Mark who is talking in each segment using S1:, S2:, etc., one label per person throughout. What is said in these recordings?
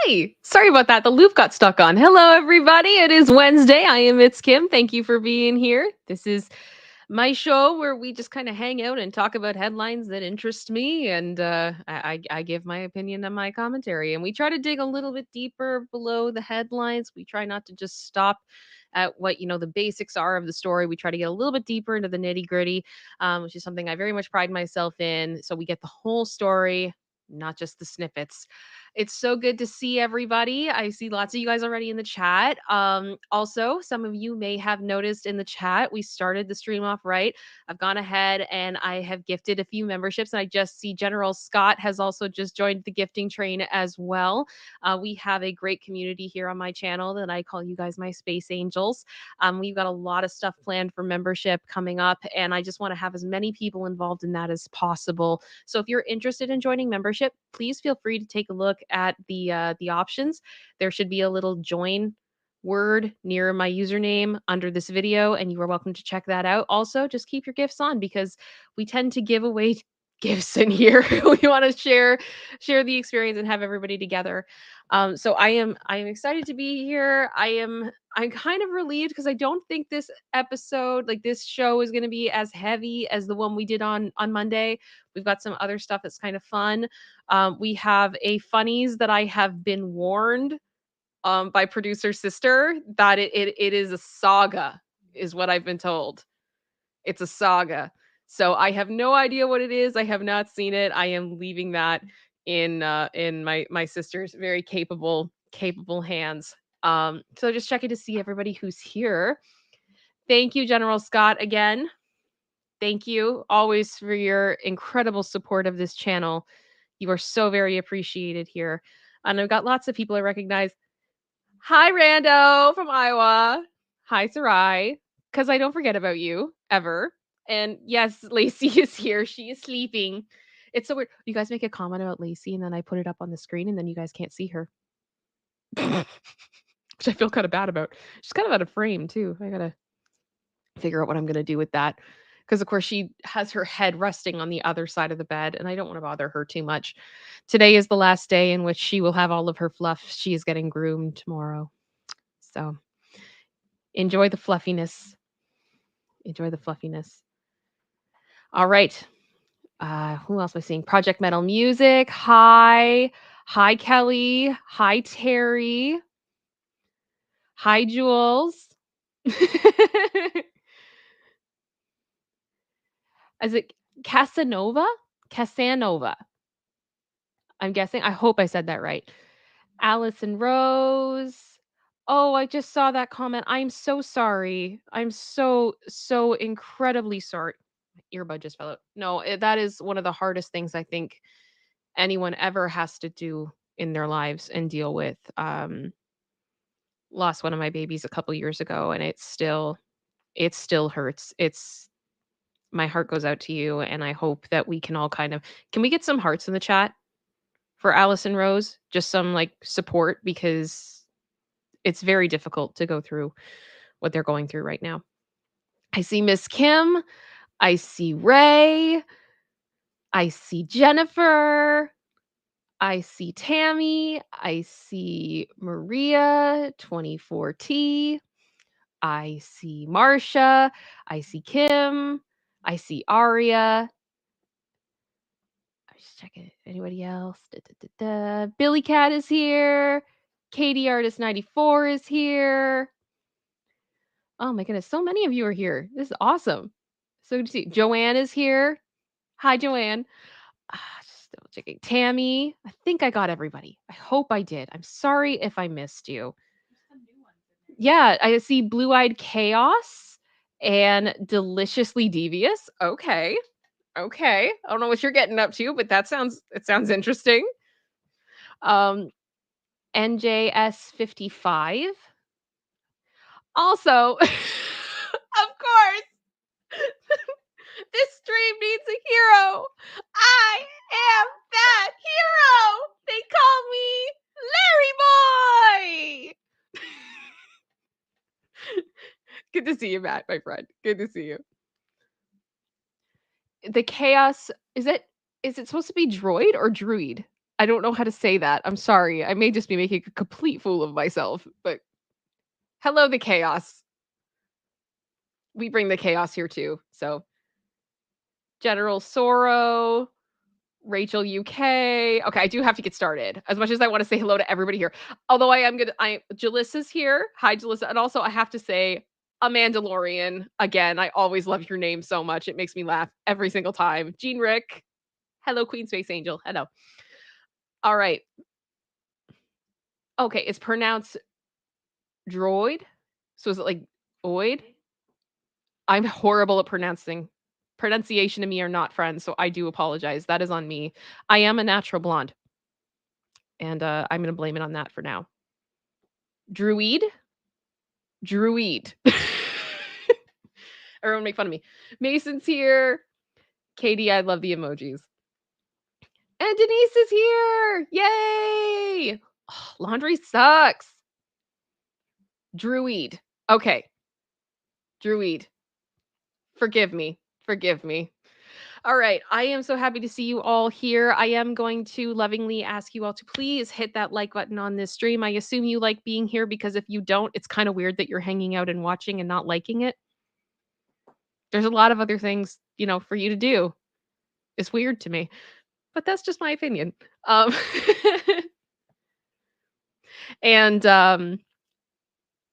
S1: Hey, sorry about that. The loop got stuck on. Hello, everybody. It is Wednesday. I am ItsKim. Thank you for being here. This is my show where we just kind of hang out and talk about headlines that interest me, and I give my opinion and my commentary. And we try to dig a little bit deeper below the headlines. We try not to just stop at what the basics are of the story. We try to get a little bit deeper into the nitty gritty, which is something I very much pride myself in. So we get the whole story, not just the snippets. It's so good to see everybody. I see lots of you guys already in the chat. Also, some of you may have noticed in the chat, we started the stream off right. I've gone ahead and I have gifted a few memberships. And I just see General Scott has also just joined the gifting train as well. We have a great community here on my channel that I call you guys my space angels. We've got a lot of stuff planned for membership coming up, and I just want to have as many people involved in that as possible. So if you're interested in joining membership, please feel free to take a look at the options. There should be a little join word near my username under this video, and you are welcome to check that out. Also, just keep your gifts on because we tend to give away gifts in here. We want to share the experience and have everybody together. So I'm excited to be here. I'm kind of relieved because I don't think this episode, like this show, is going to be as heavy as the one we did on Monday. We've got some other stuff that's kind of fun. We have a funnies that I have been warned by producer sister that it is a saga, is what I've been told. It's a saga. So I have no idea what it is. I have not seen it. I am leaving that in my sister's very capable hands. So just checking to see everybody who's here. Thank you, General Scott, again. Thank you always for your incredible support of this channel. You are so very appreciated here. And I've got lots of people I recognize. Hi, Rando from Iowa. Hi, Sarai. Because I don't forget about you ever. And yes, Lacey is here. She is sleeping. It's so weird. You guys make a comment about Lacey, and then I put it up on the screen, and then you guys can't see her. Which I feel kind of bad about. She's kind of out of frame, too. I got to figure out what I'm going to do with that. Because, of course, she has her head resting on the other side of the bed, and I don't want to bother her too much. Today is the last day in which she will have all of her fluff. She is getting groomed tomorrow. So enjoy the fluffiness. Enjoy the fluffiness. All right. Who else am I seeing? Project Metal Music. Hi. Hi, Kelly. Hi, Terry. Hi, Jules. Is it Casanova? Casanova. I'm guessing. I hope I said that right. Allison Rose. Oh, I just saw that comment. I'm so sorry. I'm so incredibly sorry. My earbud just fell out. No, that is one of the hardest things I think anyone ever has to do in their lives and deal with. Lost one of my babies a couple years ago, and it still hurts. It's my heart goes out to you, and I hope that we can all can we get some hearts in the chat for Allison Rose? Just some like support, because it's very difficult to go through what they're going through right now. I see Miss Kim. I see Ray. I see Jennifer. I see Tammy. I see Maria 24T. I see Marsha. I see Kim. I see Aria. I just check it. Anybody else? Billy Cat is here. Katie Artist 94 is here. Oh my goodness, so many of you are here. This is awesome. So good to see. Joanne is here. Hi, Joanne. Just double checking. Tammy, I think I got everybody. I hope I did. I'm sorry if I missed you. Yeah, I see Blue Eyed Chaos and Deliciously Devious. Okay. Okay. I don't know what you're getting up to, but it sounds interesting. NJS55. Also, of course, this stream needs a hero. I am that hero. They call me Larry Boy. Good to see you, Matt, my friend. Good to see you. The chaos, is it supposed to be droid or druid? I don't know how to say that. I'm sorry. I may just be making a complete fool of myself, but hello, the chaos. We bring the chaos here too. So, General Sorrow, Rachel UK. Okay, I do have to get started. As much as I want to say hello to everybody here. Although Jalissa's here. Hi, Jalissa. And also I have to say, a Mandalorian. Again, I always love your name so much. It makes me laugh every single time. Jean Rick. Hello, Queen Space Angel. Hello. All right. Okay, it's pronounced droid. So is it like oid? I'm horrible at pronouncing. Pronunciation and me are not friends, so I do apologize. That is on me. I am a natural blonde, and I'm gonna blame it on that for now. Druid? Druid. Everyone make fun of me. Mason's here. Katie, I love the emojis. And Denise is here. Yay! Oh, laundry sucks. Druid. Okay. Druid. Forgive me. Forgive me. All right. I am so happy to see you all here. I am going to lovingly ask you all to please hit that like button on this stream. I assume you like being here because if you don't, it's kind of weird that you're hanging out and watching and not liking it. There's a lot of other things, for you to do. It's weird to me, but that's just my opinion. Um, and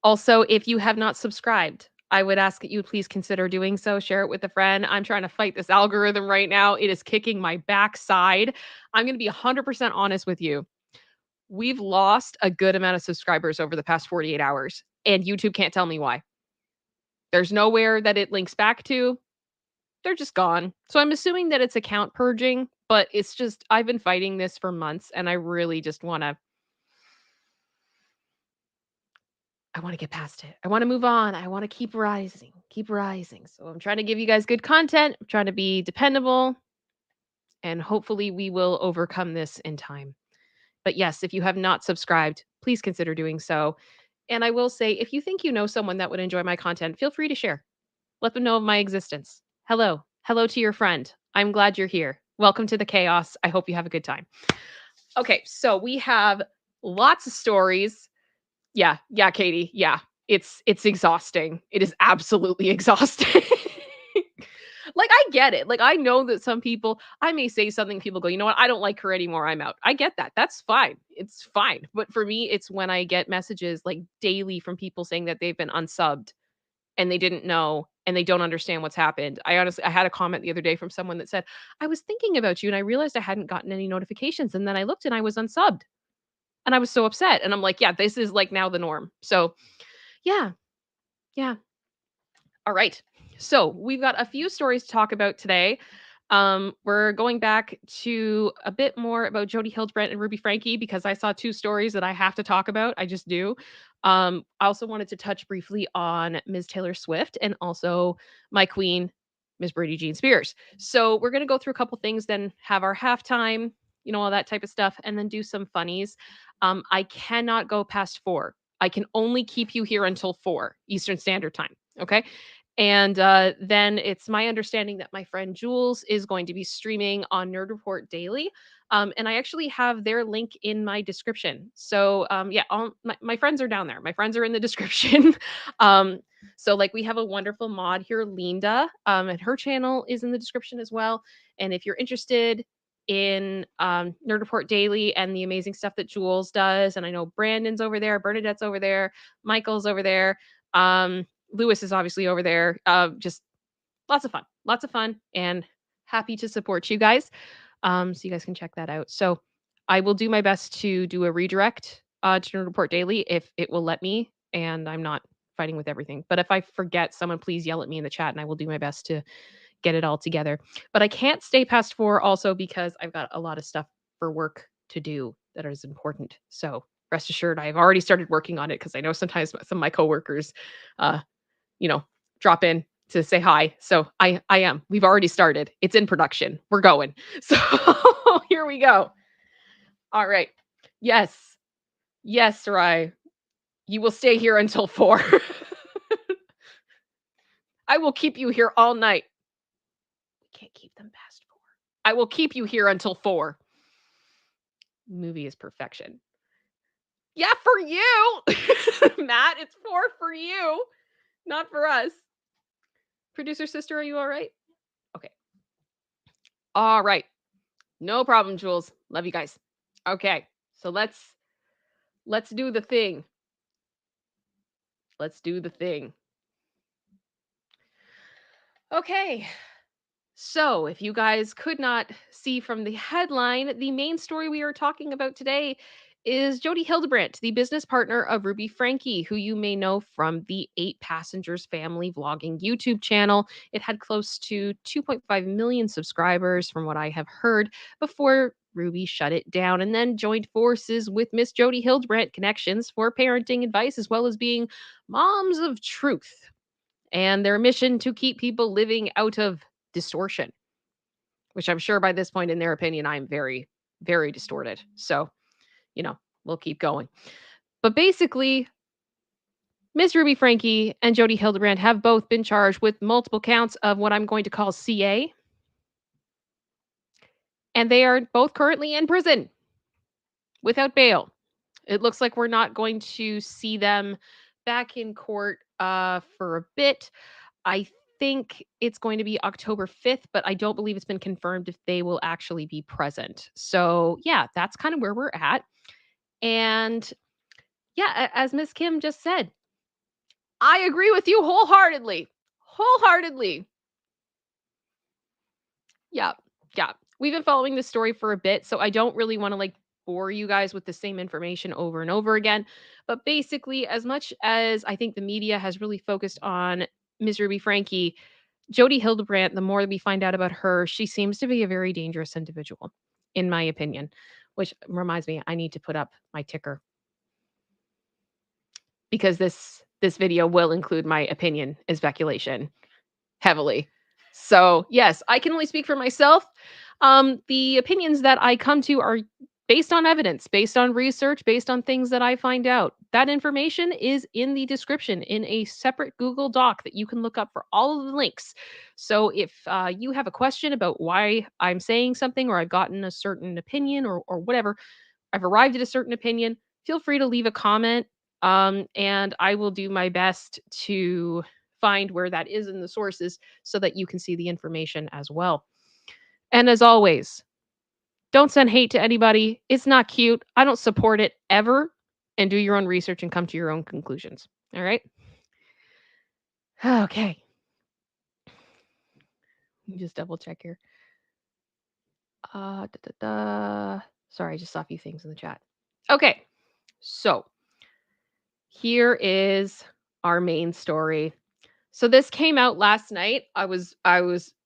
S1: Also, if you have not subscribed, I would ask that you please consider doing so. Share it with a friend. I'm trying to fight this algorithm right now. It is kicking my backside. I'm going to be 100% honest with you. We've lost a good amount of subscribers over the past 48 hours, and YouTube can't tell me why. There's nowhere that it links back to. They're just gone. So I'm assuming that it's account purging, but it's just, I've been fighting this for months, and I really just I want to get past it. I want to move on. I want to keep rising, keep rising. So I'm trying to give you guys good content. I'm trying to be dependable, and hopefully we will overcome this in time. But yes, if you have not subscribed, please consider doing so. And I will say, if you think you know someone that would enjoy my content, feel free to share. Let them know of my existence. Hello. Hello to your friend. I'm glad you're here. Welcome to the chaos. I hope you have a good time. Okay, so we have lots of stories. Yeah, Katie. Yeah. It's exhausting. It is absolutely exhausting. Like, I get it. Like, I know that some people, I may say something, people go, "You know what? I don't like her anymore. I'm out." I get that. That's fine. It's fine. But for me, it's when I get messages like daily from people saying that they've been unsubbed and they didn't know and they don't understand what's happened. I had a comment the other day from someone that said, "I was thinking about you and I realized I hadn't gotten any notifications and then I looked and I was unsubbed." And I was so upset. And I'm like, "Yeah, this is like now the norm." So, yeah. Yeah. All right. So, we've got a few stories to talk about today. We're going back to a bit more about Jodi Hildebrandt and Ruby Franke because I saw two stories that I have to talk about. I just do. I also wanted to touch briefly on Ms. Taylor Swift and also my queen, Ms. Britney Jean Spears. So we're gonna go through a couple things, then have our halftime, all that type of stuff, and then do some funnies. I cannot go past 4. I can only keep you here until 4 Eastern Standard Time. Okay. And then it's my understanding that my friend Jules is going to be streaming on Nerd Report Daily. And I actually have their link in my description. So yeah, all my friends are down there. My friends are in the description. um, so like we have a wonderful mod here, Linda, and her channel is in the description as well. And if you're interested in Nerd Report Daily and the amazing stuff that Jules does, and I know Brandon's over there, Bernadette's over there, Michael's over there. Lewis is obviously over there. Just lots of fun, and happy to support you guys. So you guys can check that out. So I will do my best to do a redirect to Nerd Report Daily if it will let me, and I'm not fighting with everything. But if I forget, someone please yell at me in the chat, and I will do my best to get it all together. But I can't stay past 4 also because I've got a lot of stuff for work to do that is important. So rest assured, I've already started working on it because I know sometimes some of my coworkers, uh, drop in to say hi. So I am. We've already started. It's in production. We're going. So here we go. All right. Yes. Yes, Sarai. You will stay here until 4. I will keep you here all night. We can't keep them past 4. I will keep you here until 4. Movie is perfection. Yeah, for you, Matt. It's for you, not for us. Producer sister, are you all right? Okay. All right. No problem, Jules. Love you guys. Okay. So let's do the thing. Let's do the thing. Okay. So, if you guys could not see from the headline, the main story we are talking about today is Jodi Hildebrandt, the business partner of Ruby Franke, who you may know from the 8 Passengers Family vlogging YouTube channel. It had close to 2.5 million subscribers, from what I have heard, before Ruby shut it down and then joined forces with Miss Jodi Hildebrandt Connexions for parenting advice as well as being moms of truth and their mission to keep people living out of distortion, which I'm sure by this point in their opinion, I'm very, very distorted. So, we'll keep going. But basically, Ms. Ruby Franke and Jodi Hildebrandt have both been charged with multiple counts of what I'm going to call CA. And they are both currently in prison without bail. It looks like we're not going to see them back in court for a bit. I think it's going to be October 5th, but I don't believe it's been confirmed if they will actually be present. So, yeah, that's kind of where we're at. And yeah, as Miss Kim just said, I agree with you wholeheartedly. Wholeheartedly. Yeah. Yeah. We've been following this story for a bit, so I don't really want to bore you guys with the same information over and over again. But basically, as much as I think the media has really focused on Ms. Ruby Franke, Jodi Hildebrandt, the more we find out about her, she seems to be a very dangerous individual, in my opinion, which reminds me, I need to put up my ticker because this video will include my opinion and speculation heavily. So, yes, I can only speak for myself. The opinions that I come to are based on evidence, based on research, based on things that I find out. That information is in the description in a separate Google Doc that you can look up for all of the links. So, if you have a question about why I'm saying something or I've gotten a certain opinion or whatever, I've arrived at a certain opinion, feel free to leave a comment. And I will do my best to find where that is in the sources so that you can see the information as well. And as always, don't send hate to anybody. It's not cute. I don't support it ever. And do your own research and come to your own conclusions. All right. Okay. Let me just double check here. Da, da, da. Sorry, I just saw a few things in the chat. Okay. So here is our main story. So this came out last night. I was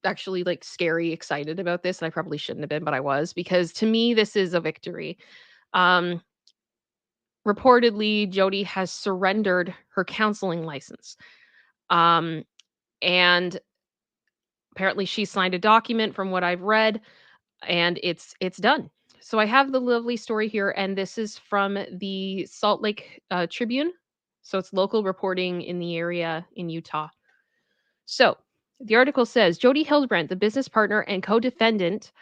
S1: actually scary excited about this, and I probably shouldn't have been, but I was, because to me this is a victory. Um Reportedly Jodi has surrendered her counseling license. Um and apparently she signed a document from what I've read, and it's done. So I have the lovely story here, and this is from the Salt Lake Tribune. So it's local reporting in the area in Utah. So the article says Jodi Hildebrandt, the business partner and co-defendant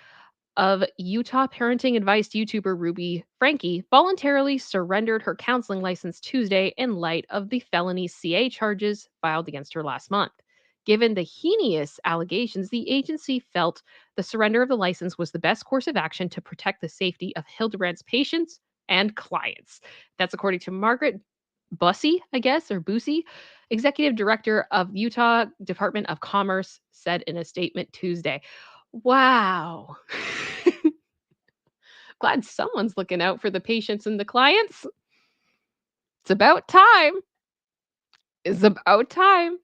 S1: of Utah parenting advice YouTuber Ruby Franke, voluntarily surrendered her counseling license Tuesday in light of the felony CA charges filed against her last month. Given the heinous allegations, the agency felt the surrender of the license was the best course of action to protect the safety of Hildebrandt's patients and clients. That's according to Margaret Bussey, I guess, or Busey, executive director of Utah Department of Commerce, said in a statement Tuesday. Wow. Glad someone's looking out for the patients and the clients. It's about time. It's about time.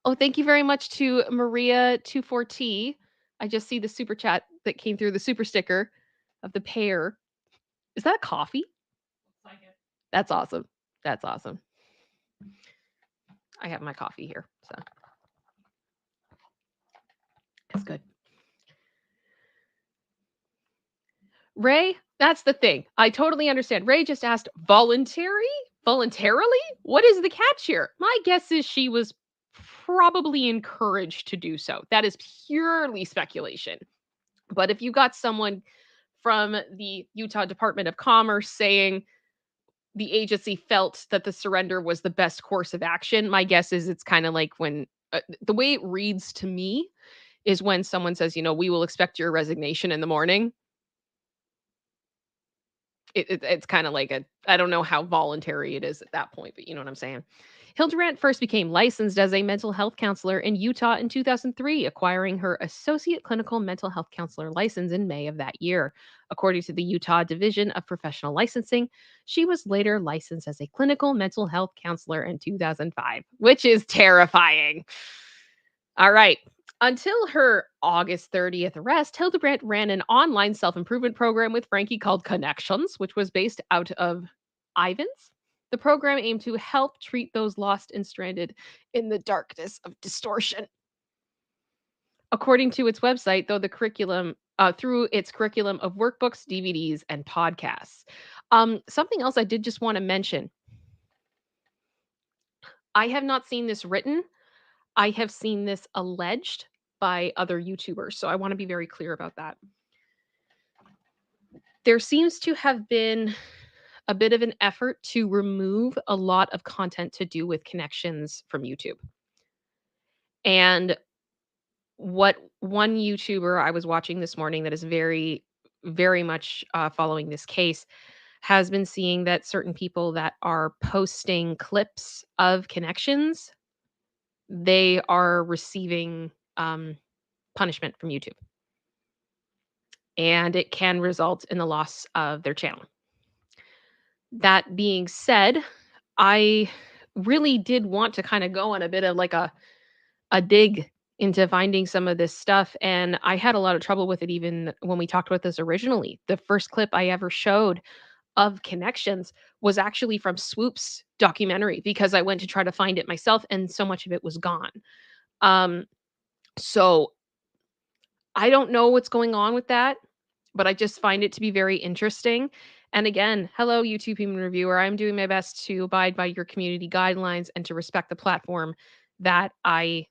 S1: Oh, thank you very much to Maria24T. I just see the super chat that came through, the super sticker of the pear. Is that coffee? Looks like it. That's awesome. That's awesome. I have my coffee here, so it's good. Ray, that's the thing. I totally understand. Ray just asked, voluntary? Voluntarily? What is the catch here? My guess is she was probably encouraged to do so. That is purely speculation. But if you got someone from the Utah Department of Commerce saying the agency felt that the surrender was the best course of action. My guess is it's kind of like when the way it reads to me is when someone says, we will expect your resignation in the morning. It's kind of like I don't know how voluntary it is at that point, but you know what I'm saying. Hildebrandt first became licensed as a mental health counselor in Utah in 2003, acquiring her associate clinical mental health counselor license in May of that year. According to the Utah Division of Professional Licensing, she was later licensed as a clinical mental health counselor in 2005, which is terrifying. All right. Until her August 30th arrest, Hildebrandt ran an online self-improvement program with Franke called Connexions, which was based out of Ivans. The program aimed to help treat those lost and stranded in the darkness of distortion. According to its website, though, the curriculum through its curriculum of workbooks, DVDs, and podcasts. Something else I did just want to mention. I have not seen this written. I have seen this alleged by other YouTubers, so I want to be very clear about that. There seems to have been a bit of an effort to remove a lot of content to do with Connexions from YouTube. And what one YouTuber I was watching this morning that is very, very much following this case has been seeing that certain people that are posting clips of Connexions, they are receiving punishment from YouTube. And it can result in the loss of their channel. That being said, I really did want to kind of go on a bit of like a dig into finding some of this stuff, and I had a lot of trouble with it even when we talked about this originally. The first clip I ever showed of Connexions was actually from Swoop's documentary because I went to try to find it myself and so much of it was gone. So I don't know what's going on with that, but I just find it to be very interesting. And again, hello, YouTube Human Reviewer. I'm doing my best to abide by your community guidelines and to respect the platform that I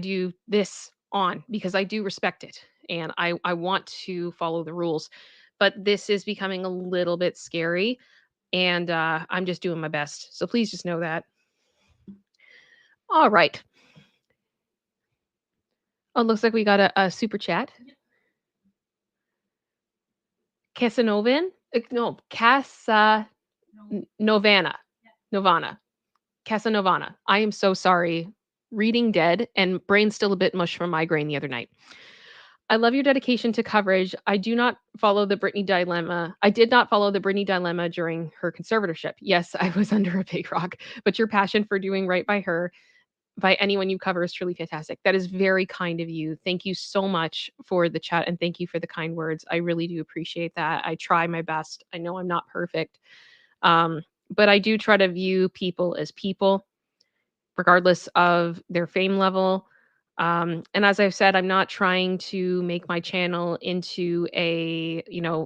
S1: do this on because I do respect it and I want to follow the rules. But this is becoming a little bit scary and I'm just doing my best. So please just know that. All right. Oh, looks like we got a super chat. Casanovan? No, Casa Novana. Novana. Casanovana. I am so sorry. Reading dead and brain still a bit mush from migraine the other night. I love your dedication to coverage. I do not follow the Britney dilemma. I did not follow the Britney dilemma during her conservatorship. Yes, I was under a big rock, but your passion for doing right by her, by anyone you cover, is truly fantastic. That is very kind of you. Thank you so much for the chat and thank you for the kind words. I really do appreciate that. I try my best. I know I'm not perfect. But I do try to view people as people, regardless of their fame level. And as I've said, I'm not trying to make my channel into a,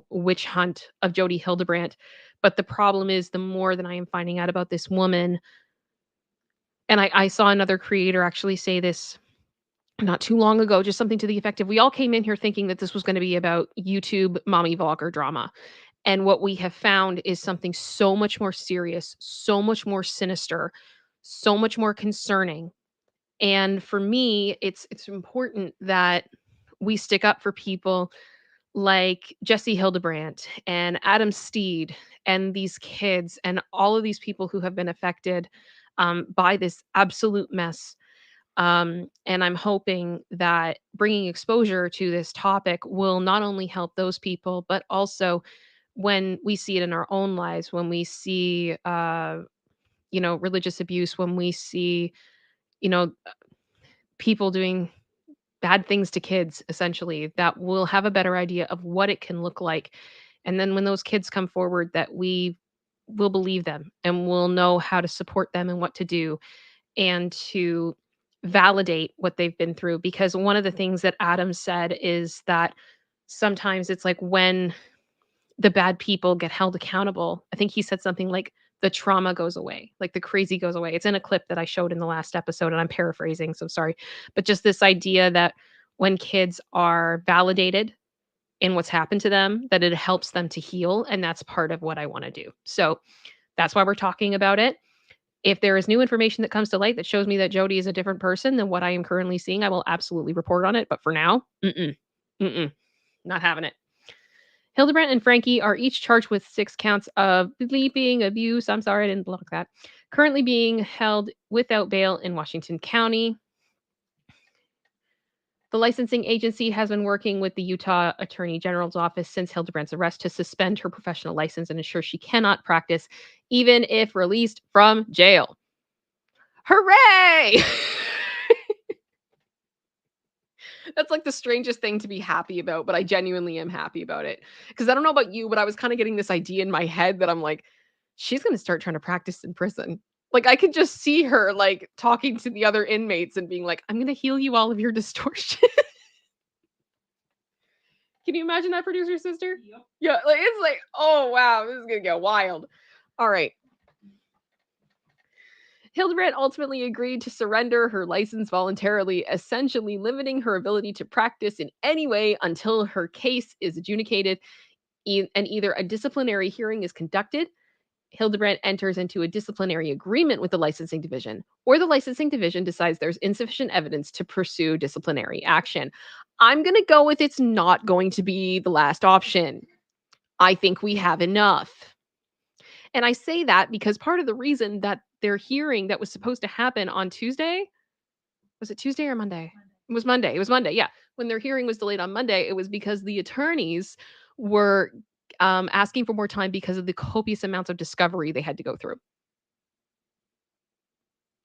S1: witch hunt of Jodi Hildebrandt. But the problem is the more that I am finding out about this woman, and I saw another creator actually say this not too long ago, just something to the effect of, we all came in here thinking that this was going to be about YouTube mommy vlogger drama. And what we have found is something so much more serious, so much more sinister, so much more concerning. And for me, it's important that we stick up for people like Jodi Hildebrandt and Adam Steed and these kids and all of these people who have been affected by this absolute mess. And I'm hoping that bringing exposure to this topic will not only help those people, but also when we see it in our own lives, when we see, religious abuse, when we see, you know, people doing bad things to kids, essentially, that we'll have a better idea of what it can look like. And then when those kids come forward, that we will believe them and we'll know how to support them and what to do and to validate what they've been through. Because one of the things that Adam said is that sometimes it's like when the bad people get held accountable, I think he said something like the trauma goes away, like the crazy goes away. It's in a clip that I showed in the last episode and I'm paraphrasing, so sorry. But just this idea that when kids are validated in what's happened to them, that it helps them to heal. And that's part of what I want to do. So that's why we're talking about it. If there is new information that comes to light that shows me that Jodi is a different person than what I am currently seeing, I will absolutely report on it. But for now, not having it. Hildebrandt and Franke are each charged with 6 counts of bleeping abuse. I'm sorry, I didn't block that. Currently being held without bail in Washington County. The licensing agency has been working with the Utah Attorney General's office since Hildebrandt's arrest to suspend her professional license and ensure she cannot practice even if released from jail. Hooray! That's like the strangest thing to be happy about, but I genuinely am happy about it. Because I don't know about you, but I was kind of getting this idea in my head that I'm like, she's going to start trying to practice in prison. Like, I could just see her like talking to the other inmates and being like, I'm going to heal you all of your distortion. Can you imagine that, producer sister? Yep. Yeah, like it's like, oh wow, this is gonna get wild. All right. Hildebrandt ultimately agreed to surrender her license voluntarily, essentially limiting her ability to practice in any way until her case is adjudicated and either a disciplinary hearing is conducted. Hildebrandt enters into a disciplinary agreement with the licensing division, or the licensing division decides there's insufficient evidence to pursue disciplinary action. I'm going to go with it's not going to be the last option. I think we have enough. And I say that because part of the reason that their hearing that was supposed to happen on Tuesday, was it Tuesday or Monday? It was Monday. It was Monday. Yeah. When their hearing was delayed on Monday, it was because the attorneys were asking for more time because of the copious amounts of discovery they had to go through.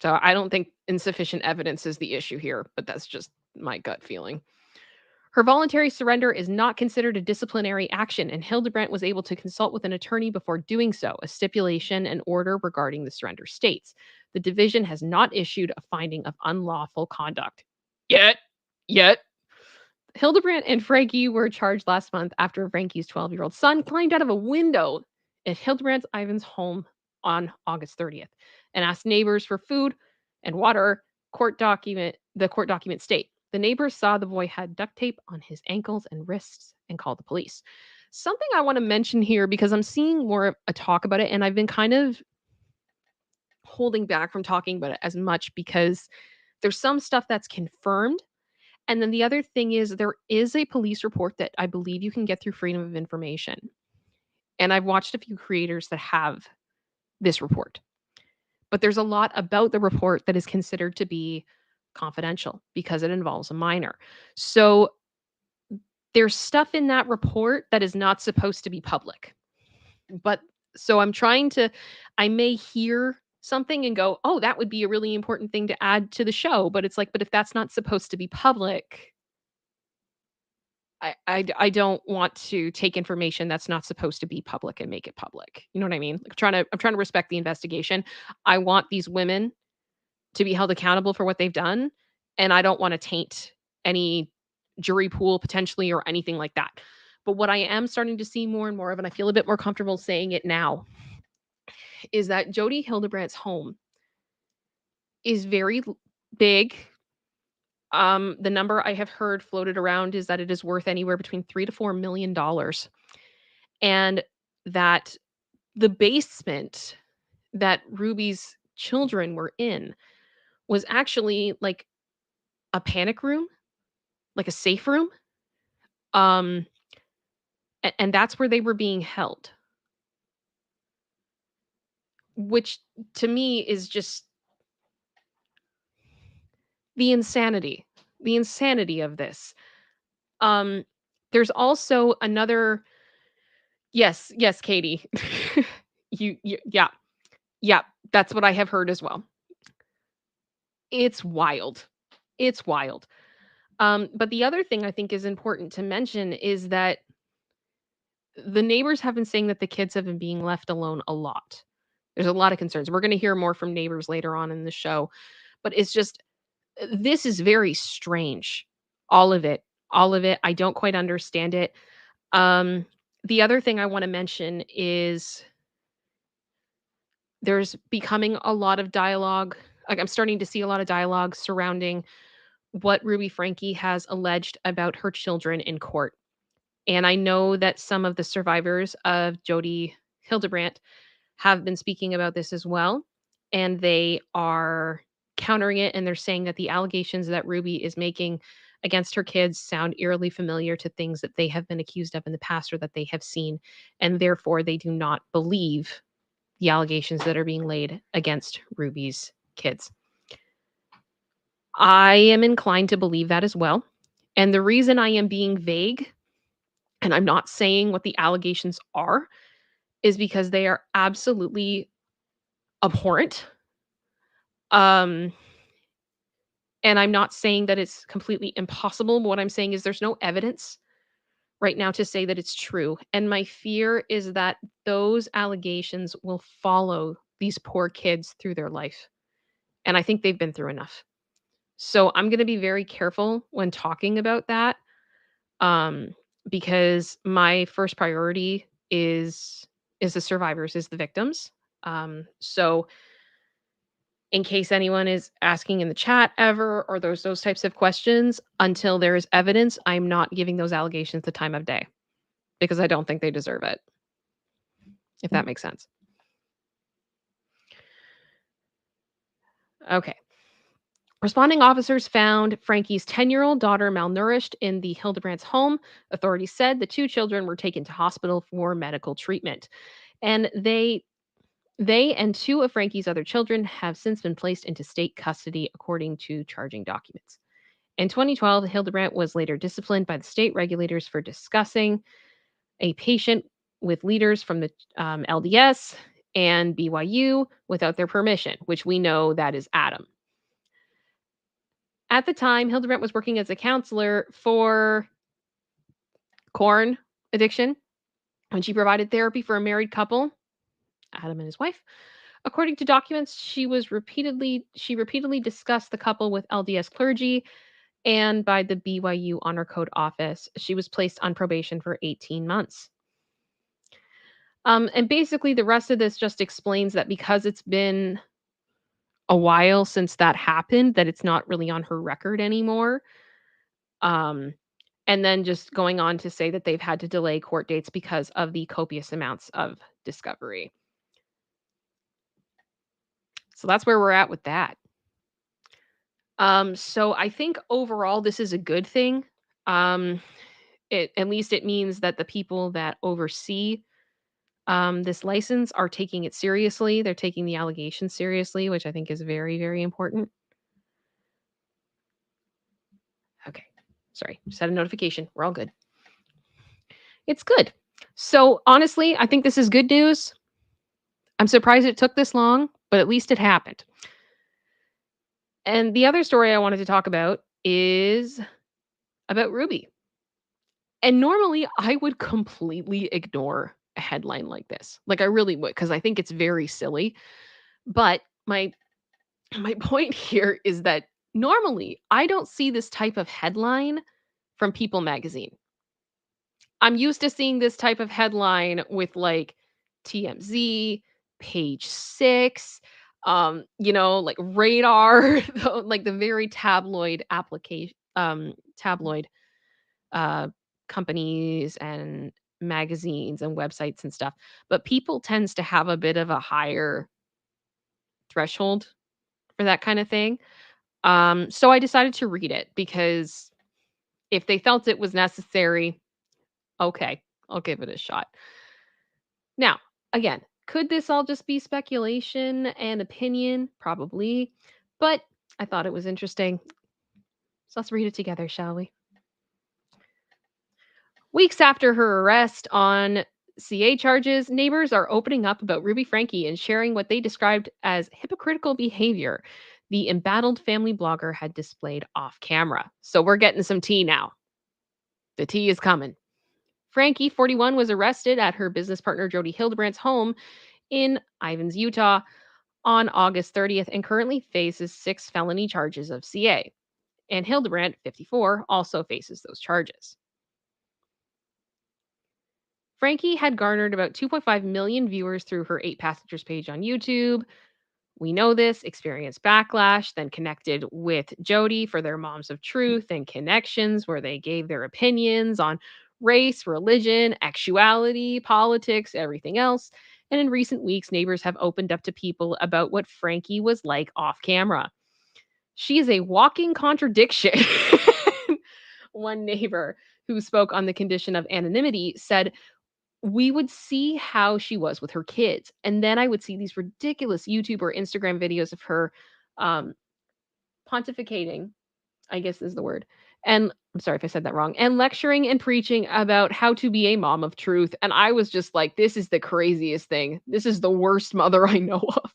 S1: So I don't think insufficient evidence is the issue here, but that's just my gut feeling. Her voluntary surrender is not considered a disciplinary action, and Hildebrandt was able to consult with an attorney before doing so. A stipulation and order regarding the surrender states the division has not issued a finding of unlawful conduct. Yet. Hildebrandt and Franke were charged last month after Franke's 12-year-old son climbed out of a window at Hildebrandt's Ivan's home on August 30th and asked neighbors for food and water. The court document state. The neighbors saw the boy had duct tape on his ankles and wrists and called the police. Something I want to mention here because I'm seeing more a talk about it and I've been kind of holding back from talking about it as much because there's some stuff that's confirmed. And then the other thing is there is a police report that I believe you can get through Freedom of Information. And I've watched a few creators that have this report. But there's a lot about the report that is considered to be confidential because it involves a minor. So there's stuff in that report that is not supposed to be public. But so I may hear something and go, oh, that would be a really important thing to add to the show. But it's like, but if that's not supposed to be public, I don't want to take information that's not supposed to be public and make it public. You know what I mean? Like I'm trying to respect the investigation. I want these women to be held accountable for what they've done, and I don't want to taint any jury pool potentially or anything like that. But what I am starting to see more and more of, and I feel a bit more comfortable saying it now, is that Jodi Hildebrandt's home is very big. The number I have heard floated around is that it is worth anywhere between $3 to $4 million, and that the basement that Ruby's children were in was actually like a panic room, like a safe room. And that's where they were being held, which to me is just the insanity of this. There's also another. Yes, Katie. Yeah, that's what I have heard as well. It's wild. But the other thing I think is important to mention is that the neighbors have been saying that the kids have been being left alone a lot. There's a lot of concerns. We're going to hear more from neighbors later on in the show, but it's just this is very strange. All of it. I don't quite understand it. The other thing I want to mention is there's becoming a lot of dialogue. Like I'm starting to see a lot of dialogue surrounding what Ruby Franke has alleged about her children in court. And I know that some of the survivors of Jodi Hildebrandt have been speaking about this as well. And they are countering it, and they're saying that the allegations that Ruby is making against her kids sound eerily familiar to things that they have been accused of in the past or that they have seen. And therefore, they do not believe the allegations that are being laid against Ruby's kids. I am inclined to believe that as well. And the reason I am being vague and I'm not saying what the allegations are is because they are absolutely abhorrent. Um, and I'm not saying that it's completely impossible. But what I'm saying is there's no evidence right now to say that it's true. And my fear is that those allegations will follow these poor kids through their life. And I think they've been through enough. So I'm going to be very careful when talking about that, um, because my first priority is the survivors, is the victims. So in case anyone is asking in the chat ever or those types of questions, until there is evidence, I'm not giving those allegations the time of day because I don't think they deserve it. If that makes sense. Okay. Responding officers found Frankie's 10-year-old daughter malnourished in the Hildebrandt's home. Authorities said the two children were taken to hospital for medical treatment. And they and two of Frankie's other children have since been placed into state custody, according to charging documents. In 2012, Hildebrandt was later disciplined by the state regulators for discussing a patient with leaders from the LDS and BYU without their permission, which we know that is Adam. At the time, Hildebrandt was working as a counselor for corn addiction when she provided therapy for a married couple, Adam and his wife. According to documents, she repeatedly discussed the couple with LDS clergy and by the BYU Honor Code office. She was placed on probation for 18 months. And basically, the rest of this just explains that because it's been a while since that happened, that it's not really on her record anymore. Um, and then just going on to say that they've had to delay court dates because of the copious amounts of discovery. So that's where we're at with that. So I think overall this is a good thing. At least it means that the people that oversee this license are taking it seriously. They're taking the allegations seriously, which I think is very, very important. Okay. Sorry, just had a notification. We're all good. It's good. So honestly, I think this is good news. I'm surprised it took this long, but at least it happened. And the other story I wanted to talk about is about Ruby. And normally I would completely ignore a headline like this. Like I really would, because I think it's very silly. But my point here is that normally I don't see this type of headline from People magazine. I'm used to seeing this type of headline with like TMZ, Page 6, like Radar, like the very tabloid application, tabloid uh, companies and magazines and websites and stuff. But People tends to have a bit of a higher threshold for that kind of thing. So I decided to read it because if they felt it was necessary, okay, I'll give it a shot. Now, again, could this all just be speculation and opinion? Probably. But I thought it was interesting. So let's read it together, shall we? Weeks after her arrest on CA charges, neighbors are opening up about Ruby Franke and sharing what they described as hypocritical behavior the embattled family blogger had displayed off camera. So we're getting some tea now. The tea is coming. Franke, 41, was arrested at her business partner Jodi Hildebrandt's home in Ivins, Utah on August 30th and currently faces 6 felony charges of CA. And Hildebrandt, 54, also faces those charges. Franke had garnered about 2.5 million viewers through her 8 Passengers page on YouTube. We know this, experienced backlash, then connected with Jodi for their Moms of Truth and Connexions, where they gave their opinions on race, religion, actuality, politics, everything else. And in recent weeks, neighbors have opened up to people about what Frankie was like off camera. She is a walking contradiction. One neighbor who spoke on the condition of anonymity said, we would see how she was with her kids. And then I would see these ridiculous YouTube or Instagram videos of her um, pontificating, I guess is the word. And I'm sorry if I said that wrong. And lecturing and preaching about how to be a mom of truth. And I was just like, this is the craziest thing. This is the worst mother I know of.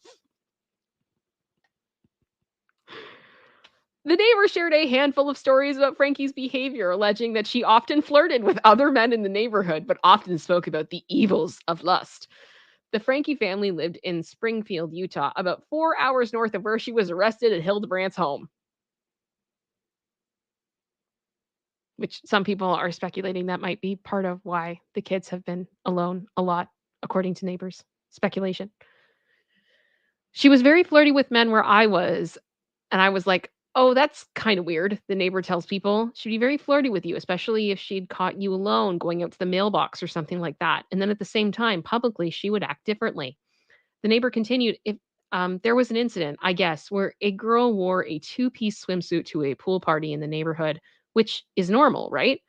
S1: The neighbor shared a handful of stories about Frankie's behavior, alleging that she often flirted with other men in the neighborhood, but often spoke about the evils of lust. The Frankie family lived in Springfield, Utah, about 4 hours north of where she was arrested at Hildebrandt's home, which some people are speculating that might be part of why the kids have been alone a lot, according to neighbors. Speculation. She was very flirty with men where I was, and I was like, "Oh, that's kind of weird." The neighbor tells people she'd be very flirty with you, especially if she'd caught you alone going out to the mailbox or something like that. And then at the same time, publicly, she would act differently. The neighbor continued, if there was an incident, I guess, where a girl wore a two-piece swimsuit to a pool party in the neighborhood, which is normal, right?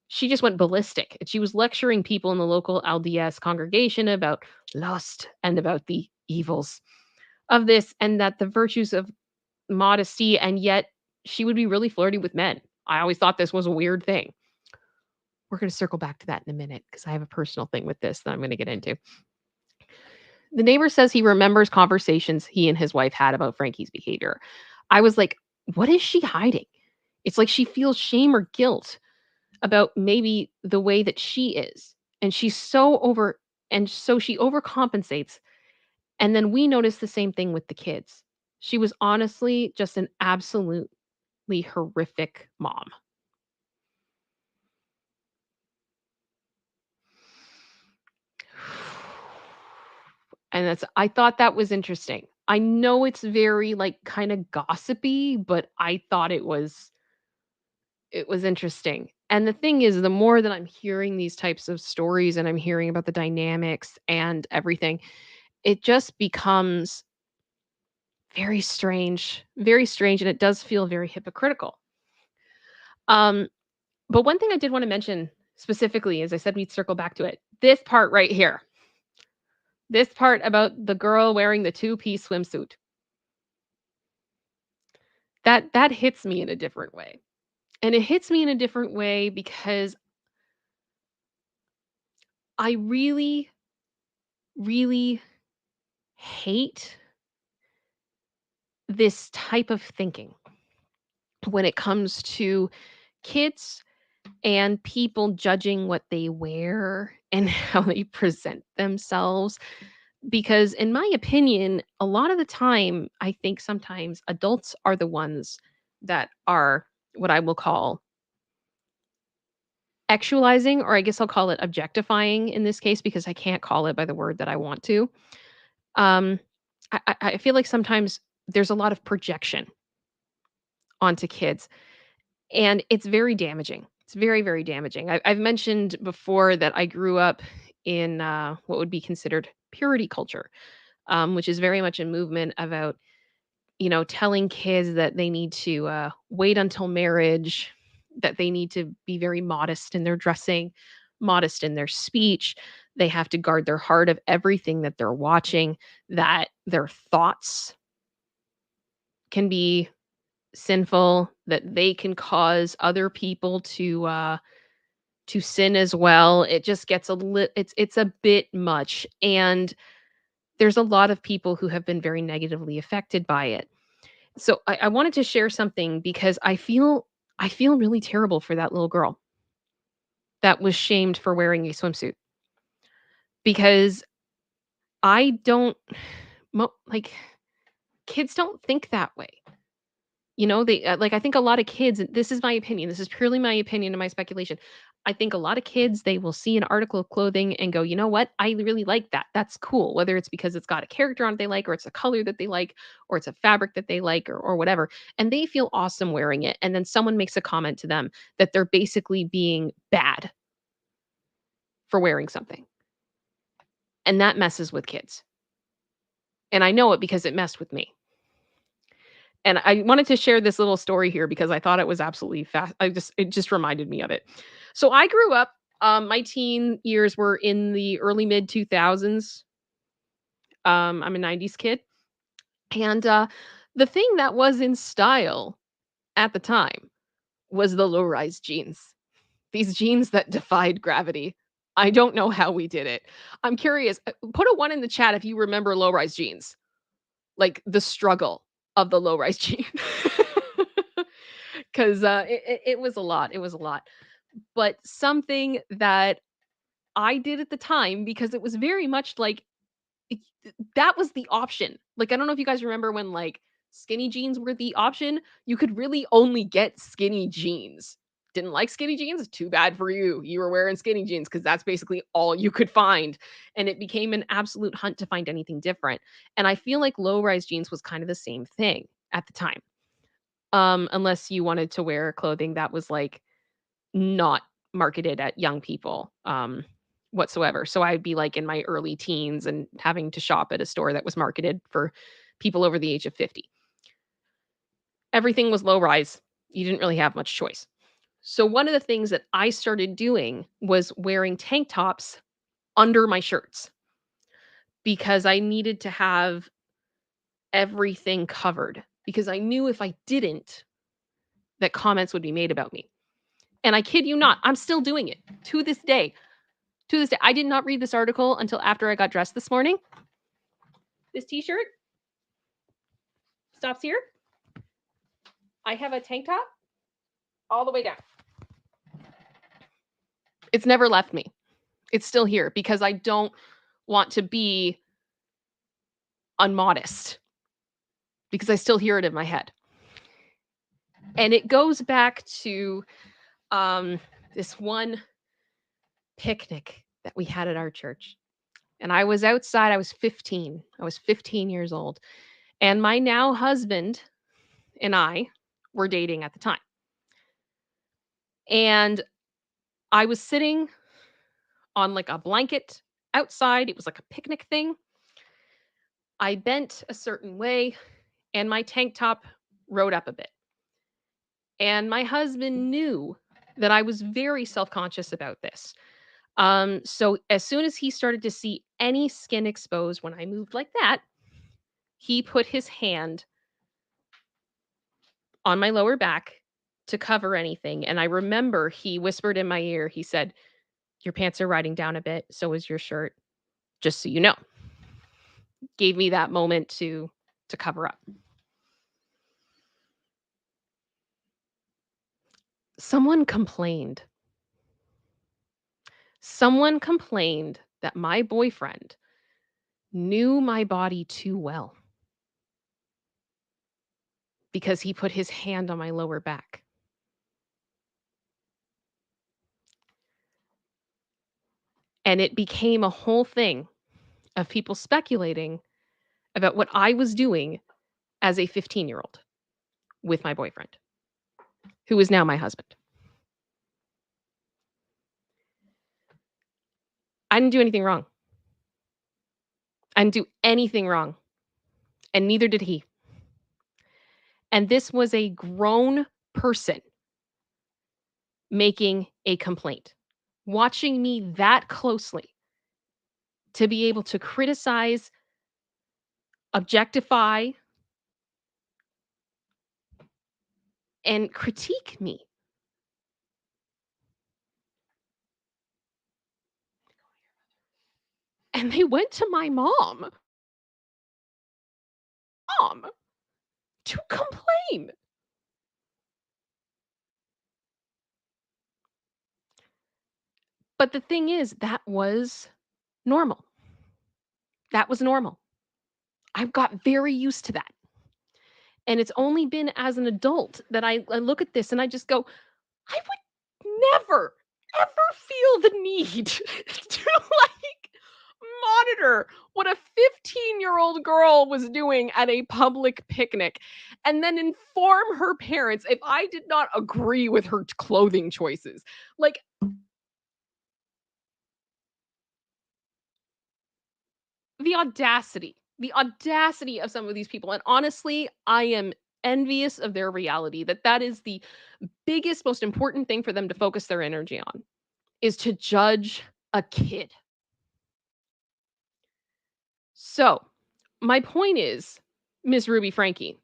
S1: She just went ballistic. And she was lecturing people in the local LDS congregation about lust and about the evils of this and that the virtues of modesty, and yet she would be really flirty with men. I always thought this was a weird thing. We're going to circle back to that in a minute because I have a personal thing with this that I'm going to get into. The neighbor says he remembers conversations he and his wife had about Frankie's behavior. I was like, what is she hiding? It's like she feels shame or guilt about maybe the way that she is. And she's so over, and so she overcompensates. And then we notice the same thing with the kids. She was honestly just an absolutely horrific mom. And I thought that was interesting. I know it's very like kind of gossipy, but I thought it was interesting. And the thing is, the more that I'm hearing these types of stories and I'm hearing about the dynamics and everything, it just becomes very strange, and it does feel very hypocritical. Um, but one thing I did want to mention specifically, as I said, we'd circle back to it. This part right here, this part about the girl wearing the two-piece swimsuit, that hits me in a different way. And it hits me in a different way because I really, really hate this type of thinking when it comes to kids and people judging what they wear and how they present themselves. Because, in my opinion, a lot of the time, I think sometimes adults are the ones that are what I will call actualizing, or I guess I'll call it objectifying in this case because I can't call it by the word that I want to. Um, I feel like sometimes there's a lot of projection onto kids, and it's very damaging. It's very, very damaging. I've mentioned before that I grew up in what would be considered purity culture, which is very much a movement about, telling kids that they need to wait until marriage, that they need to be very modest in their dressing, modest in their speech. They have to guard their heart of everything that they're watching, that their thoughts can be sinful, that they can cause other people to sin as well. It just gets it's a bit much, and there's a lot of people who have been very negatively affected by it. So I wanted to share something because I feel really terrible for that little girl that was shamed for wearing a swimsuit, because I don't like, kids don't think that way. They like, I think a lot of kids, and this is my opinion, this is purely my opinion and my speculation. I think a lot of kids, they will see an article of clothing and go, "You know what? I really like that. That's cool." Whether it's because it's got a character on it they like, or it's a color that they like, or it's a fabric that they like, or whatever. And they feel awesome wearing it. And then someone makes a comment to them that they're basically being bad for wearing something. And that messes with kids. And I know it because it messed with me. And I wanted to share this little story here because I thought it was absolutely fast. It just reminded me of it. So I grew up, my teen years were in the early mid 2000s. I'm a 90s kid. And the thing that was in style at the time was the low rise jeans. These jeans that defied gravity. I don't know how we did it. I'm curious. Put a one in the chat if you remember low rise jeans, like the struggle of the low rise jean. Because it was a lot. It was a lot. But something that I did at the time, because it was very much like it that was the option. Like, I don't know if you guys remember when, like, skinny jeans were the option. You could really only get skinny jeans. Didn't like skinny jeans? Too bad for you. You were wearing skinny jeans because that's basically all you could find, and it became an absolute hunt to find anything different, and I feel like low-rise jeans was kind of the same thing at the time, unless you wanted to wear clothing that was, like, not marketed at young people, whatsoever. So I'd be, like, in my early teens and having to shop at a store that was marketed for people over the age of 50. Everything was low rise. You didn't really have much choice. So one of the things that I started doing was wearing tank tops under my shirts because I needed to have everything covered, because I knew if I didn't, that comments would be made about me. And I kid you not, I'm still doing it to this day. To this day, I did not read this article until after I got dressed this morning. This t-shirt stops here. I have a tank top all the way down. It's never left me. It's still here because I don't want to be unmodest, because I still hear it in my head. And it goes back to this one picnic that we had at our church. And I was outside. I was 15. I was 15 years old. And my now husband and I were dating at the time. And I was sitting on like a blanket outside. It was like a picnic thing. I bent a certain way and my tank top rode up a bit. And my husband knew that I was very self-conscious about this. So as soon as he started to see any skin exposed when I moved like that, he put his hand on my lower back to cover anything. And I remember he whispered in my ear, he said, "Your pants are riding down a bit, so is your shirt, just so you know." Gave me that moment to cover up. Someone complained. Someone complained that my boyfriend knew my body too well because he put his hand on my lower back. And it became a whole thing of people speculating about what I was doing as a 15-year-old with my boyfriend, who is now my husband. I didn't do anything wrong. I didn't do anything wrong, and neither did he. And this was a grown person making a complaint, watching me that closely to be able to criticize, objectify, and critique me. And they went to my mom to complain. But the thing is, that was normal. That was normal. I've got very used to that. And it's only been as an adult that I look at this and I just go, I would never, ever feel the need to like monitor what a 15-year-old girl was doing at a public picnic and then inform her parents if I did not agree with her clothing choices. Like, the audacity of some of these people. And honestly, I am envious of their reality that is the biggest, most important thing for them to focus their energy on is to judge a kid. So, my point is, Miss Ruby Franke,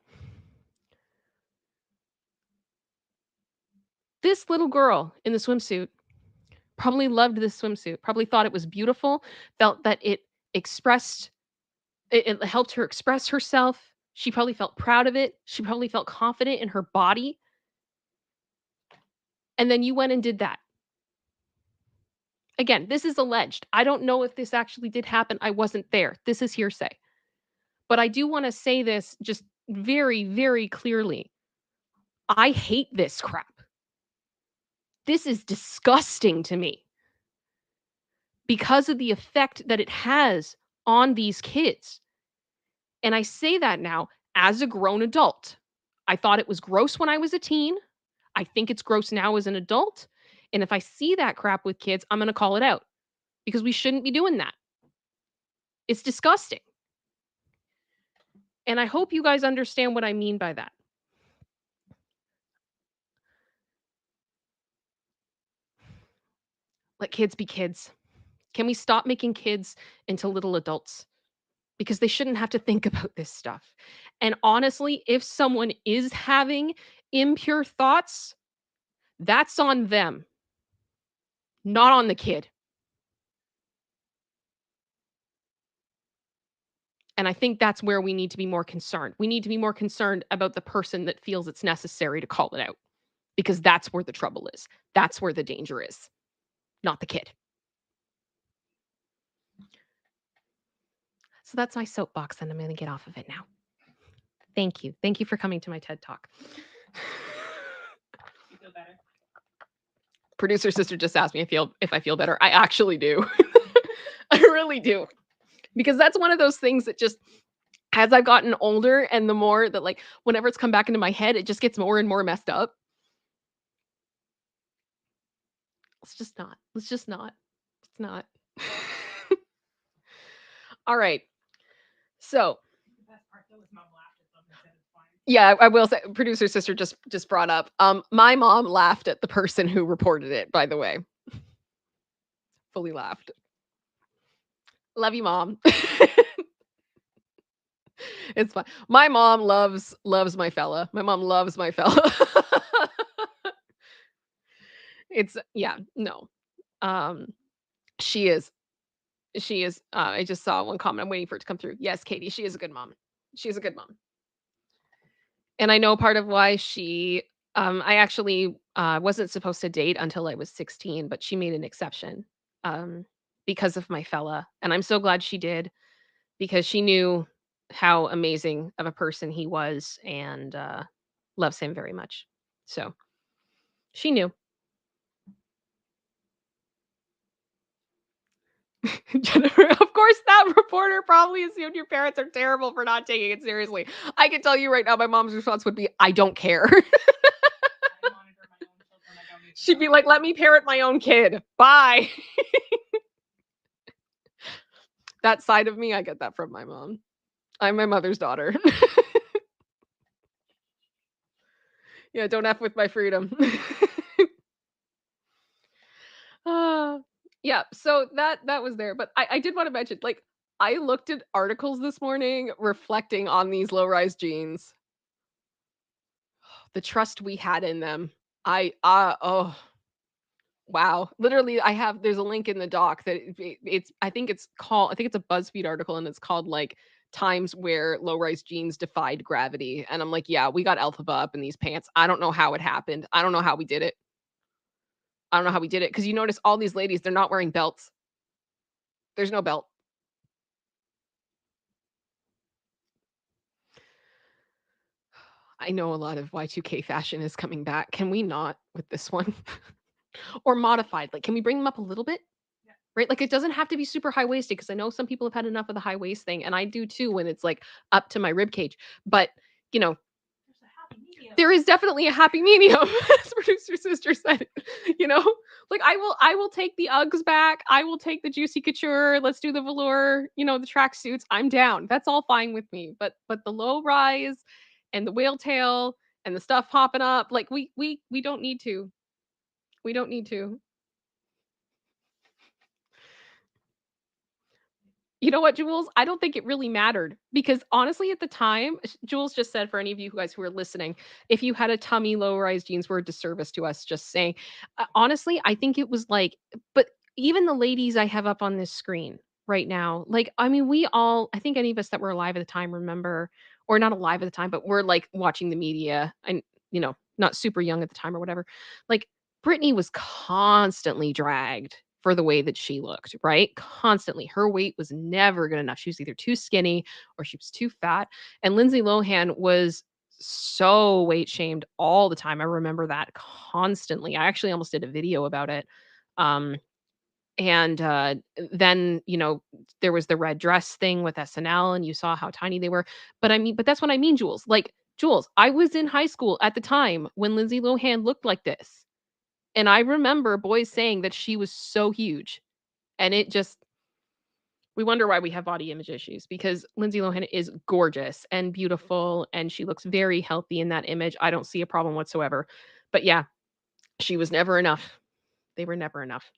S1: this little girl in the swimsuit probably loved this swimsuit, probably thought it was beautiful, felt that it helped her express herself. She probably felt proud of it. She probably felt confident in her body. And then you went and did that. Again, this is alleged. I don't know if this actually did happen. I wasn't there. This is hearsay. But I do want to say this just very, very clearly. I hate this crap. This is disgusting to me because of the effect that it has on these kids. And I say that now as a grown adult. I thought it was gross when I was a teen. I think it's gross now as an adult. And if I see that crap with kids, I'm going to call it out because we shouldn't be doing that. It's disgusting. And I hope you guys understand what I mean by that. Let kids be kids. Can we stop making kids into little adults? Because they shouldn't have to think about this stuff. And honestly, if someone is having impure thoughts, that's on them, not on the kid. And I think that's where we need to be more concerned. We need to be more concerned about the person that feels it's necessary to call it out, because that's where the trouble is. That's where the danger is, not the kid. So that's my soapbox, and I'm going to get off of it now. Thank you. Thank you for coming to my TED Talk.
S2: You feel better?
S1: Producer sister just asked me if I feel better. I actually do. I really do. Because that's one of those things that just, as I've gotten older and the more that, like, whenever it's come back into my head, it just gets more and more messed up. It's just not. It's not. All right. So,
S2: The best part though is mom laughed at something and said it's fine.
S1: yeah, I will say, producer sister just brought up, my mom laughed at the person who reported it, by the way. Fully laughed. Love you, Mom. It's fine. My mom loves my fella. My mom loves my fella. It's yeah, no. She is. I just saw one comment. I'm waiting for it to come through. Yes, Katie, she is a good mom. She is a good mom. And I know part of why I actually wasn't supposed to date until I was 16, but she made an exception because of my fella. And I'm so glad she did, because she knew how amazing of a person he was and loves him very much. So she knew. Jennifer, of course, that reporter probably assumed your parents are terrible for not taking it seriously. I can tell you right now, my mom's response would be, I don't care.
S2: I monitor my own children. I don't need to
S1: She'd
S2: know.
S1: be like, let me parent my own kid. Bye. That side of me, I get that from my mom. I'm my mother's daughter. Yeah, don't F with my freedom. Yeah, so that was there. But I did want to mention, like, I looked at articles this morning reflecting on these low-rise jeans. The trust we had in them. Oh, wow. Literally, there's a link in the doc that I think it's a BuzzFeed article, and it's called, like, times where low-rise jeans defied gravity. And I'm like, yeah, we got Elphaba up in these pants. I don't know how it happened. I don't know how we did it. Because you notice all these ladies, they're not wearing belts. There's no belt. I know a lot of Y2K fashion is coming back. Can we not with this one? Or modified? Like, can we bring them up a little bit?
S2: Yeah.
S1: Right? Like, it doesn't have to be super high-waisted, because I know some people have had enough of the high waist thing, and I do too when it's like up to my rib cage. But,
S2: There's a happy medium.
S1: there is definitely a happy medium, as producer sister said. Like I will take the Uggs back. I will take the juicy couture. Let's do the velour, the tracksuits. I'm down. That's all fine with me. But the low rise and the whale tail and the stuff popping up, like we don't need to. We don't need to. You know what, Jules? I don't think it really mattered because honestly, at the time, Jules just said for any of you guys who are listening, if you had a tummy, low rise jeans were a disservice to us. Just saying. Honestly, I think it was like, but even the ladies I have up on this screen right now, like, I mean, we all, I think any of us that were alive at the time remember, or not alive at the time, but we're like watching the media and, not super young at the time or whatever. Like, Britney was constantly dragged for the way that she looked, right? Constantly. Her weight was never good enough. She was either too skinny or she was too fat. And Lindsay Lohan was so weight shamed all the time. I remember that constantly. I actually almost did a video about it. Um, and then, there was the red dress thing with SNL, and you saw how tiny they were. But that's what I mean, Jules. Like, Jules, I was in high school at the time when Lindsay Lohan looked like this. And I remember boys saying that she was so huge. And it just we wonder why we have body image issues because Lindsay Lohan is gorgeous and beautiful and she looks very healthy in that image. I don't see a problem whatsoever. But yeah, she was never enough. They were never enough.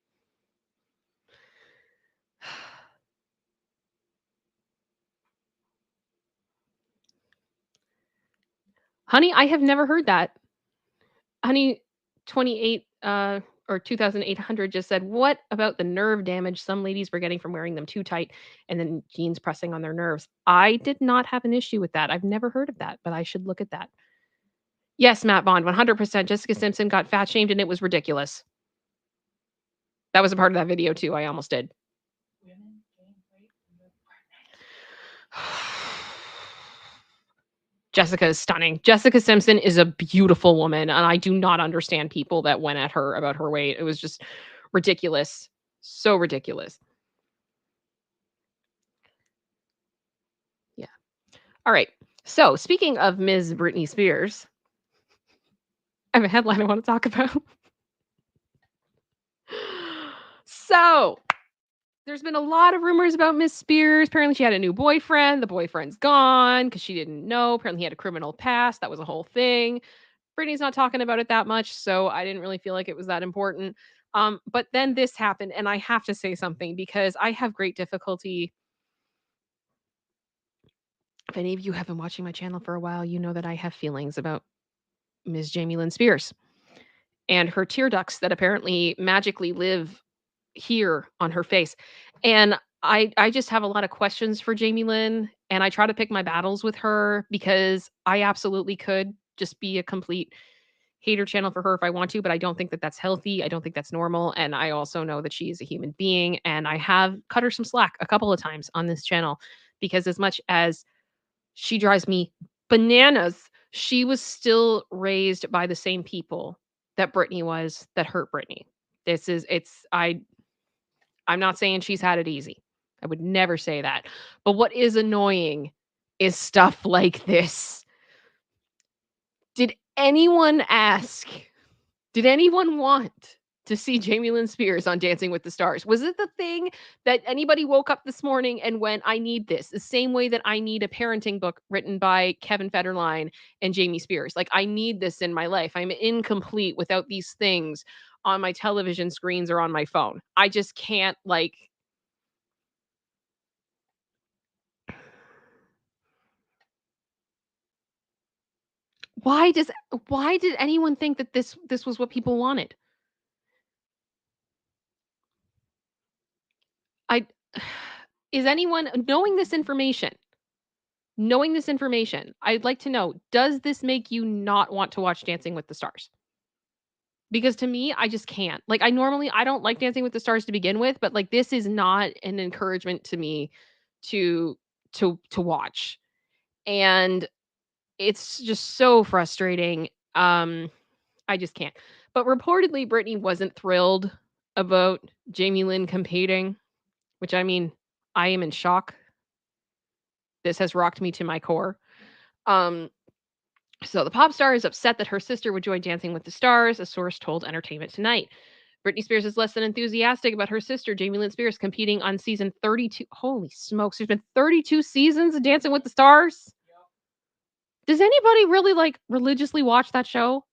S1: Honey, I have never heard that. Honey 28 or 2800 just said, "What about the nerve damage some ladies were getting from wearing them too tight and then jeans pressing on their nerves?" I did not have an issue with that. I've never heard of that, but I should look at that. Yes, Matt Bond, 100%. Jessica Simpson got fat shamed and it was ridiculous. That was a part of that video too. I almost did.
S2: Women gain weight when they're pregnant.
S1: Jessica is stunning. Jessica Simpson is a beautiful woman, and I do not understand people that went at her about her weight. It was just ridiculous. So ridiculous. Yeah. All right. So, speaking of Ms. Britney Spears, I have a headline I want to talk about. So, there's been a lot of rumors about Miss Spears. Apparently, she had a new boyfriend. The boyfriend's gone because she didn't know. Apparently, he had a criminal past. That was a whole thing. Britney's not talking about it that much, so I didn't really feel like it was that important. But then this happened, and I have to say something because I have great difficulty. If any of you have been watching my channel for a while, you know that I have feelings about Ms. Jamie Lynn Spears and her tear ducts that apparently magically live here on her face. And I just have a lot of questions for Jamie Lynn, and I try to pick my battles with her because I absolutely could just be a complete hater channel for her if I want to, but I don't think that that's healthy. I don't think that's normal. And I also know that she is a human being. And I have cut her some slack a couple of times on this channel because as much as she drives me bananas, she was still raised by the same people that Britney was that hurt Britney. I'm not saying she's had it easy. I would never say that. But what is annoying is stuff like this. Did anyone ask? Did anyone want to see Jamie Lynn Spears on Dancing with the Stars? Was it the thing that anybody woke up this morning and went, I need this? The same way that I need a parenting book written by Kevin Federline and Jamie Spears. Like, I need this in my life. I'm incomplete without these things on my television screens or on my phone. I just can't, like, why did anyone think that this was what people wanted? I is anyone knowing this information, I'd like to know, does this make you not want to watch Dancing with the Stars? Because to me, I just can't. Like, I don't like Dancing with the Stars to begin with, but like this is not an encouragement to me to to watch. And it's just so frustrating. I just can't. But reportedly Britney wasn't thrilled about Jamie Lynn competing, which I mean, I am in shock. This has rocked me to my core. Um, so the pop star is upset that her sister would join Dancing with the Stars, a source told Entertainment Tonight. Britney Spears is less than enthusiastic about her sister, Jamie Lynn Spears, competing on season 32. Holy smokes, there's been 32 seasons of Dancing with the Stars. Does anybody really like religiously watch that show?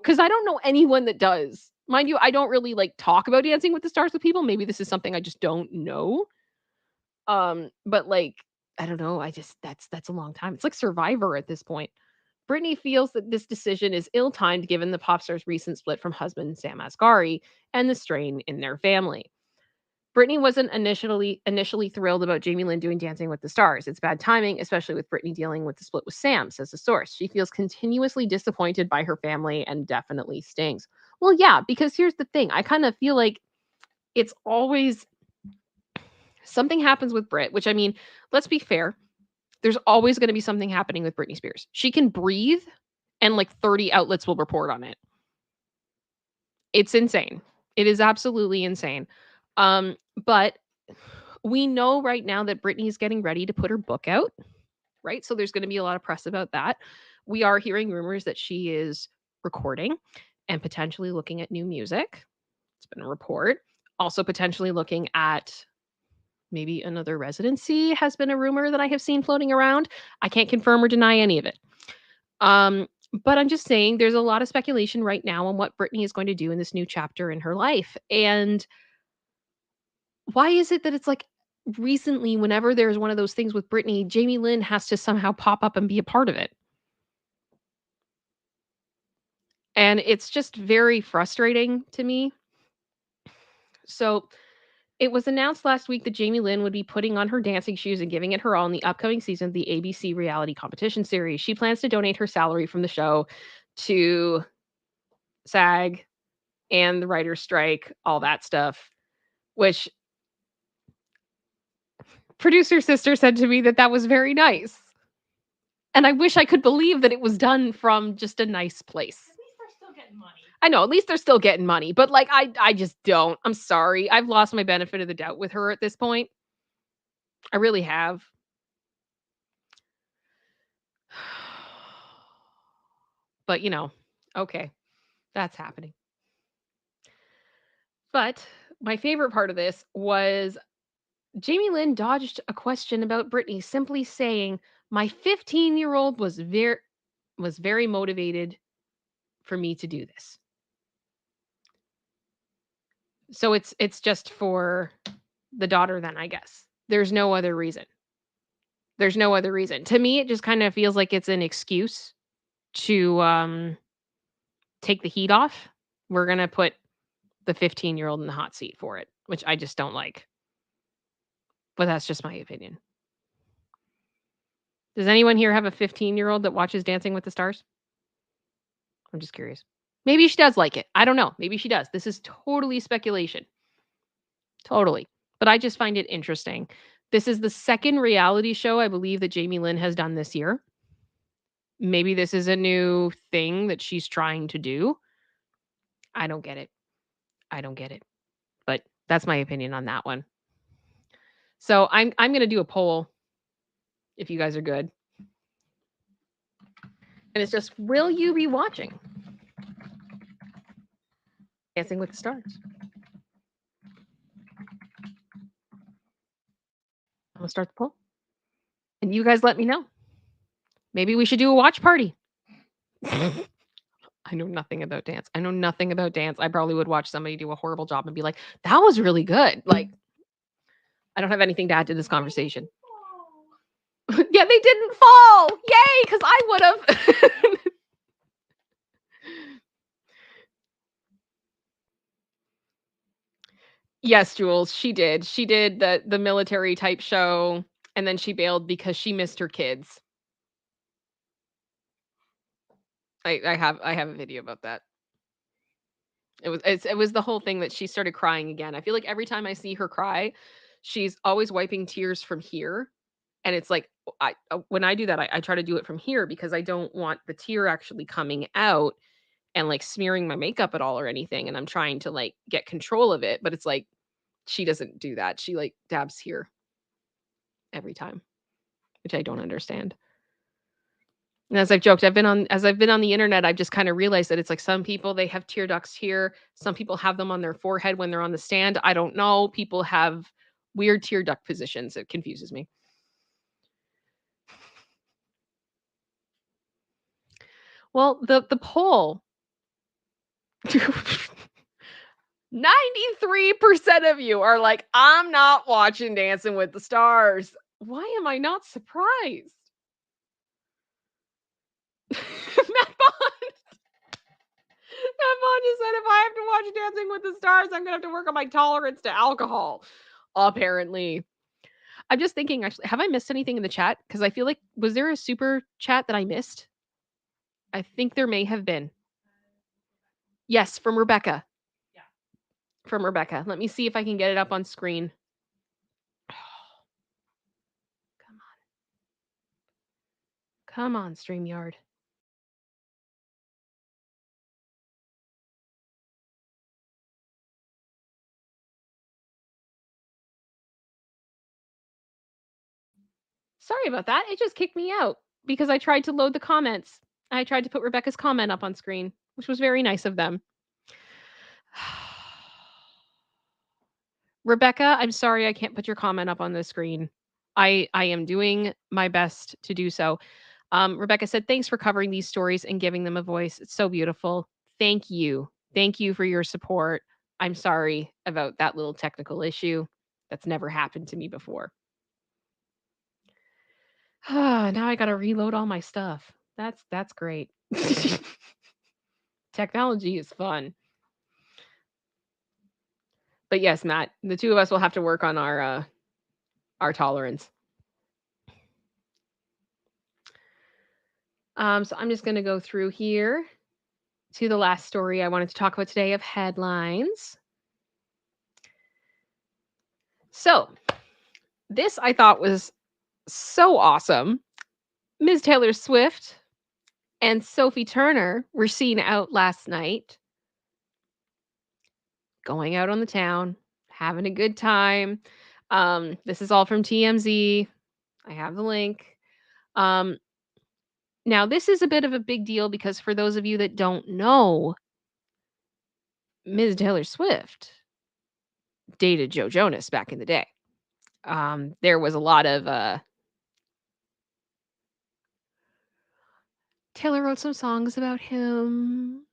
S1: Because I don't know anyone that does. Mind you, I don't really like talk about Dancing with the Stars with people. Maybe this is something I just don't know. But like, I don't know. I just that's a long time. It's like Survivor at this point. Britney feels that this decision is ill-timed given the pop star's recent split from husband Sam Asghari and the strain in their family. Britney wasn't initially thrilled about Jamie Lynn doing Dancing with the Stars. It's bad timing, especially with Britney dealing with the split with Sam, says the source. She feels continuously disappointed by her family and definitely stings. Well, yeah, because here's the thing. I kind of feel like it's always something happens with Brit, which I mean, let's be fair. There's always going to be something happening with Britney Spears. She can breathe and like 30 outlets will report on it. It's insane. It is absolutely insane. But we know right now that Britney is getting ready to put her book out, right? So there's going to be a lot of press about that. We are hearing rumors that she is recording and potentially looking at new music. It's been a report. Also potentially looking at maybe another residency has been a rumor that I have seen floating around. I can't confirm or deny any of it. But I'm just saying there's a lot of speculation right now on what Britney is going to do in this new chapter in her life. And why is it that it's like recently, whenever there's one of those things with Britney, Jamie Lynn has to somehow pop up and be a part of it? And it's just very frustrating to me. So it was announced last week that Jamie Lynn would be putting on her dancing shoes and giving it her all in the upcoming season of the ABC reality competition series. She plans to donate her salary from the show to SAG and the writer's strike, all that stuff, which producer sister said to me that that was very nice. And I wish I could believe that it was done from just a nice place.
S2: At least they're still getting money.
S1: I know, at least they're still getting money, but like I just don't. I'm sorry. I've lost my benefit of the doubt with her at this point. I really have. But you know, okay, that's happening. But my favorite part of this was Jamie Lynn dodged a question about Britney, simply saying, "My 15-year-old was very motivated for me to do this." So it's just for the daughter then, I guess. There's no other reason. There's no other reason. To me, it just kind of feels like it's an excuse to take the heat off. We're going to put the 15-year-old in the hot seat for it, which I just don't like. But that's just my opinion. Does anyone here have a 15-year-old that watches Dancing with the Stars? I'm just curious. Maybe she does like it. I don't know. Maybe she does. This is totally speculation. Totally. But I just find it interesting. This is the second reality show I believe that Jamie Lynn has done this year. Maybe this is a new thing that she's trying to do. I don't get it. I don't get it. But that's my opinion on that one. So I'm going to do a poll if you guys are good. And it's just, will you be watching Dancing with the Stars? I'm going to start the poll. And you guys let me know. Maybe we should do a watch party. I know nothing about dance. I know nothing about dance. I probably would watch somebody do a horrible job and be like, that was really good. Like, I don't have anything to add to this conversation. Yeah, they didn't fall. Yay, because I would have. Yes, Jules, she did. She did the military type show, and then she bailed because she missed her kids. I have a video about that. It was the whole thing that she started crying again. I feel like every time I see her cry, she's always wiping tears from here. And it's like when I do that, I try to do it from here because I don't want the tear actually coming out and like smearing my makeup at all or anything. And I'm trying to like get control of it, but it's like she doesn't do that. She like dabs here every time, which I don't understand. And as I've joked, as I've been on the internet, I've just kind of realized that it's like some people they have tear ducts here, some people have them on their forehead when they're on the stand. I don't know. People have weird tear duct positions. It confuses me. Well, the poll 93% of you are like, I'm not watching Dancing with the Stars. Why am I not surprised? Matt Bond. Matt Bond just said if I have to watch Dancing with the Stars, I'm gonna have to work on my tolerance to alcohol. Apparently. I'm just thinking, actually, have I missed anything in the chat? Because I feel like, was there a super chat that I missed? I think there may have been. Yes, from Rebecca.
S2: Yeah.
S1: From Rebecca. Let me see if I can get it up on screen. Come on. Come on, StreamYard. Sorry about that. It just kicked me out because I tried to load the comments. I tried to put Rebecca's comment up on screen, which was very nice of them. Rebecca, I'm sorry I can't put your comment up on the screen. I am doing my best to do so. Rebecca said, thanks for covering these stories and giving them a voice. It's so beautiful. Thank you. Thank you for your support. I'm sorry about that little technical issue. That's never happened to me before. Now I got to reload all my stuff. That's great. Technology is fun. But yes, Matt, the two of us will have to work on our tolerance. So I'm just going to go through here to the last story I wanted to talk about today of headlines. So, this I thought was so awesome. Ms. Taylor Swift and Sophie Turner were seen out last night, going out on the town, having a good time. This is all from TMZ. I have the link. Now, this is a bit of a big deal because for those of you that don't know, Ms. Taylor Swift dated Joe Jonas back in the day. There was a lot of Taylor wrote some songs about him.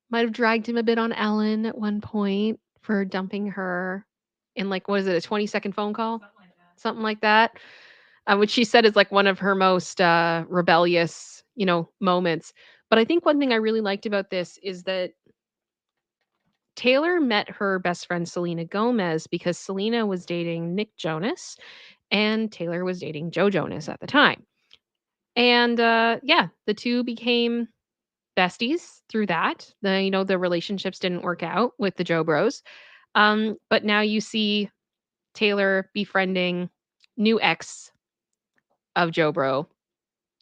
S1: Might have dragged him a bit on Ellen at one point for dumping her in, like, what is it, a 20-second phone call? Something like that. Which she said is like one of her most rebellious, moments. But I think one thing I really liked about this is that Taylor met her best friend Selena Gomez because Selena was dating Nick Jonas and Taylor was dating Joe Jonas at the time. And yeah, the two became besties through that. The relationships didn't work out with the Joe Bros. But now you see Taylor befriending new ex of Joe Bro,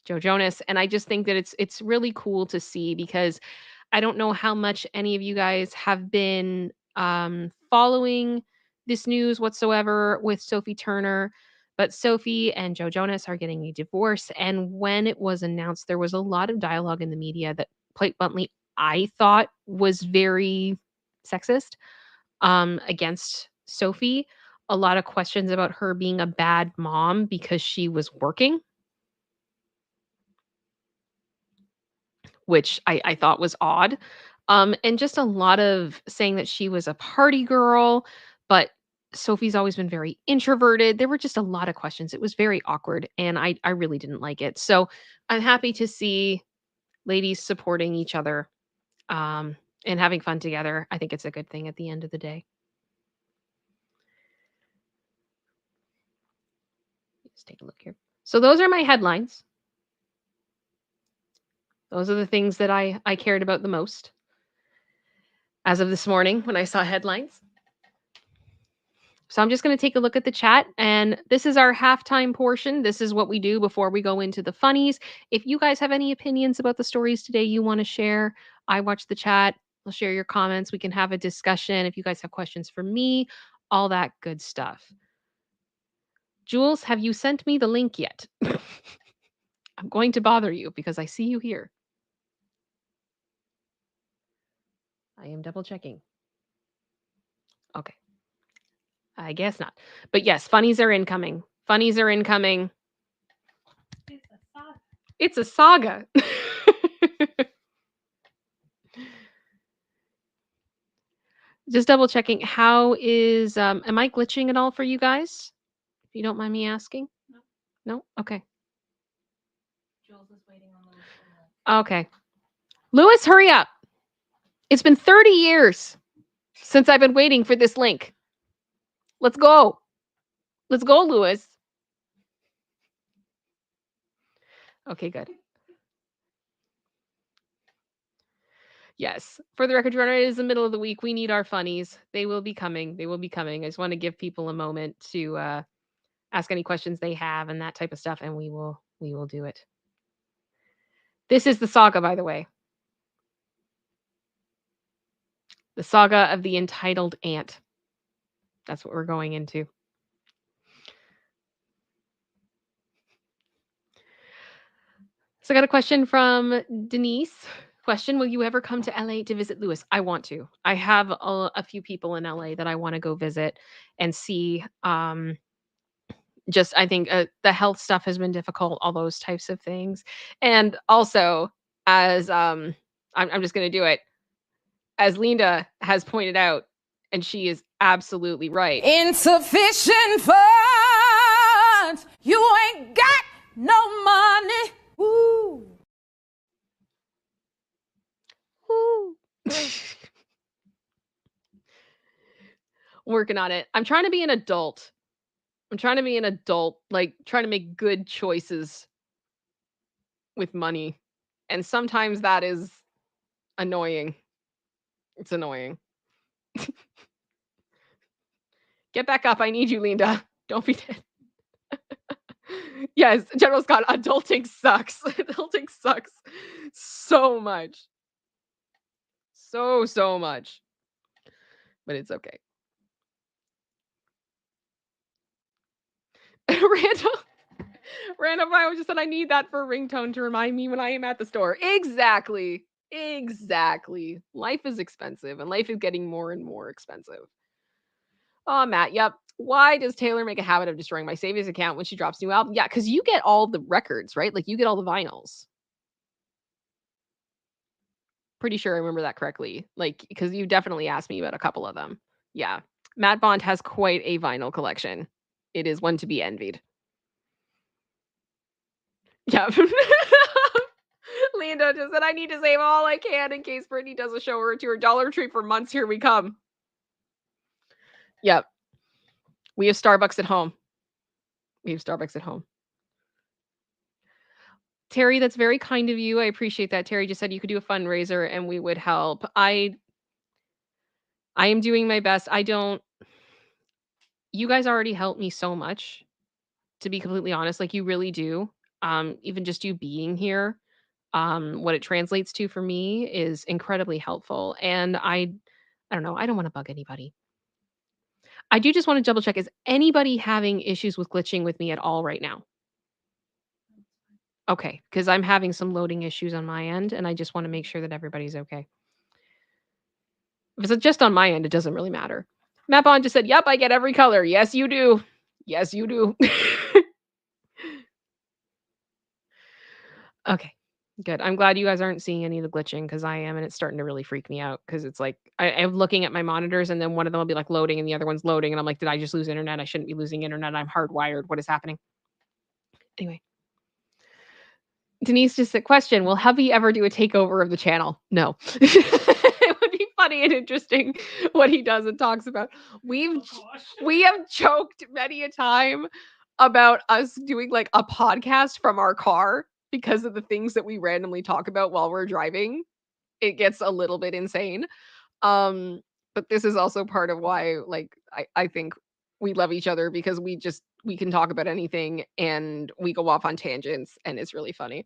S1: Joe Jonas, and I just think that it's really cool to see because I don't know how much any of you guys have been following this news whatsoever with Sophie Turner, but Sophie and Joe Jonas are getting a divorce. And when it was announced, there was a lot of dialogue in the media that, quite bluntly, I thought was very sexist against Sophie. A lot of questions about her being a bad mom because she was working, which I thought was odd. And just a lot of saying that she was a party girl, but Sophie's always been very introverted. There were just a lot of questions. It was very awkward, and I really didn't like it. So I'm happy to see ladies supporting each other and having fun together. I think it's a good thing at the end of the day. Let's take a look here. So those are my headlines. Those are the things that I cared about the most as of this morning when I saw headlines. So I'm just going to take a look at the chat, and this is our halftime portion. This is what we do before we go into the funnies. If you guys have any opinions about the stories today you want to share, I watch the chat. I'll share your comments. We can have a discussion. If you guys have questions for me, all that good stuff. Jules, have you sent me the link yet? I'm going to bother you because I see you here. I am double checking. Okay. I guess not. But yes, funnies are incoming. Funnies are incoming.
S2: It's a saga.
S1: It's a saga. Just double checking. How is am I glitching at all for you guys? If you don't mind me asking?
S2: No.
S1: No? Okay.
S2: Jules is waiting on Lewis for the link.
S1: Okay. Lewis, hurry up. It's been 30 years since I've been waiting for this link. Let's go. Let's go, Lewis. Okay, good. Yes. For the record, runner, it is the middle of the week. We need our funnies. They will be coming. They will be coming. I just want to give people a moment to ask any questions they have and that type of stuff, and we will do it. This is the saga, by the way. The saga of the entitled ant. That's what we're going into. So I got a question from Denise. Question, will you ever come to LA to visit Lewis? I want to. I have a few people in LA that I want to go visit and see. Just I think the health stuff has been difficult, all those types of things. And also, as I'm just going to do it, as Linda has pointed out, and she is absolutely right.
S3: Insufficient funds. You ain't got no money. Woo.
S1: Woo. Working on it. I'm trying to be an adult. Like trying to make good choices with money. And sometimes that is annoying. It's annoying. Get back up. I need you, Linda. Don't be dead. Yes, General Scott, adulting sucks. Adulting sucks so much. So much. But it's okay. Random I just said I need that for a ringtone to remind me when I am at the store. Exactly. Life is expensive and life is getting more and more expensive. Oh, Matt, yep. Why does Taylor make a habit of destroying my savings account when she drops new album? Yeah, because you get all the records, right? Like you get all the vinyls. Pretty sure I remember that correctly. Like, because you definitely asked me about a couple of them. Yeah. Matt Bond has quite a vinyl collection. It is one to be envied. Yeah. Linda just said, I need to save all I can in case Britney does a show or two or Dollar Tree for months. Here we come. Yep. We have Starbucks at home. Terry, that's very kind of you. I appreciate that. Terry just said you could do a fundraiser and we would help. I am doing my best. You guys already helped me so much, to be completely honest. Like you really do. Even just you being here, what it translates to for me is incredibly helpful. And I don't know. I don't want to bug anybody. I do just want to double check. Is anybody having issues with glitching with me at all right now? Okay, because I'm having some loading issues on my end, and I just want to make sure that everybody's okay. If it's just on my end, it doesn't really matter. Matt Bond just said, yep, I get every color. Yes, you do. Yes, you do. Okay, good. I'm glad you guys aren't seeing any of the glitching because I am, and it's starting to really freak me out because it's like I'm looking at my monitors, and then one of them will be like loading, and the other one's loading, and I'm like, did I just lose internet? I shouldn't be losing internet. I'm hardwired. What is happening? Anyway. Denise just said, question, will hubby ever do a takeover of the channel? No. It would be funny and interesting what he does and talks about. We have joked many a time about us doing like a podcast from our car because of the things that we randomly talk about while we're driving. It gets a little bit insane. But this is also part of why like I think we love each other because we can talk about anything and we go off on tangents and it's really funny.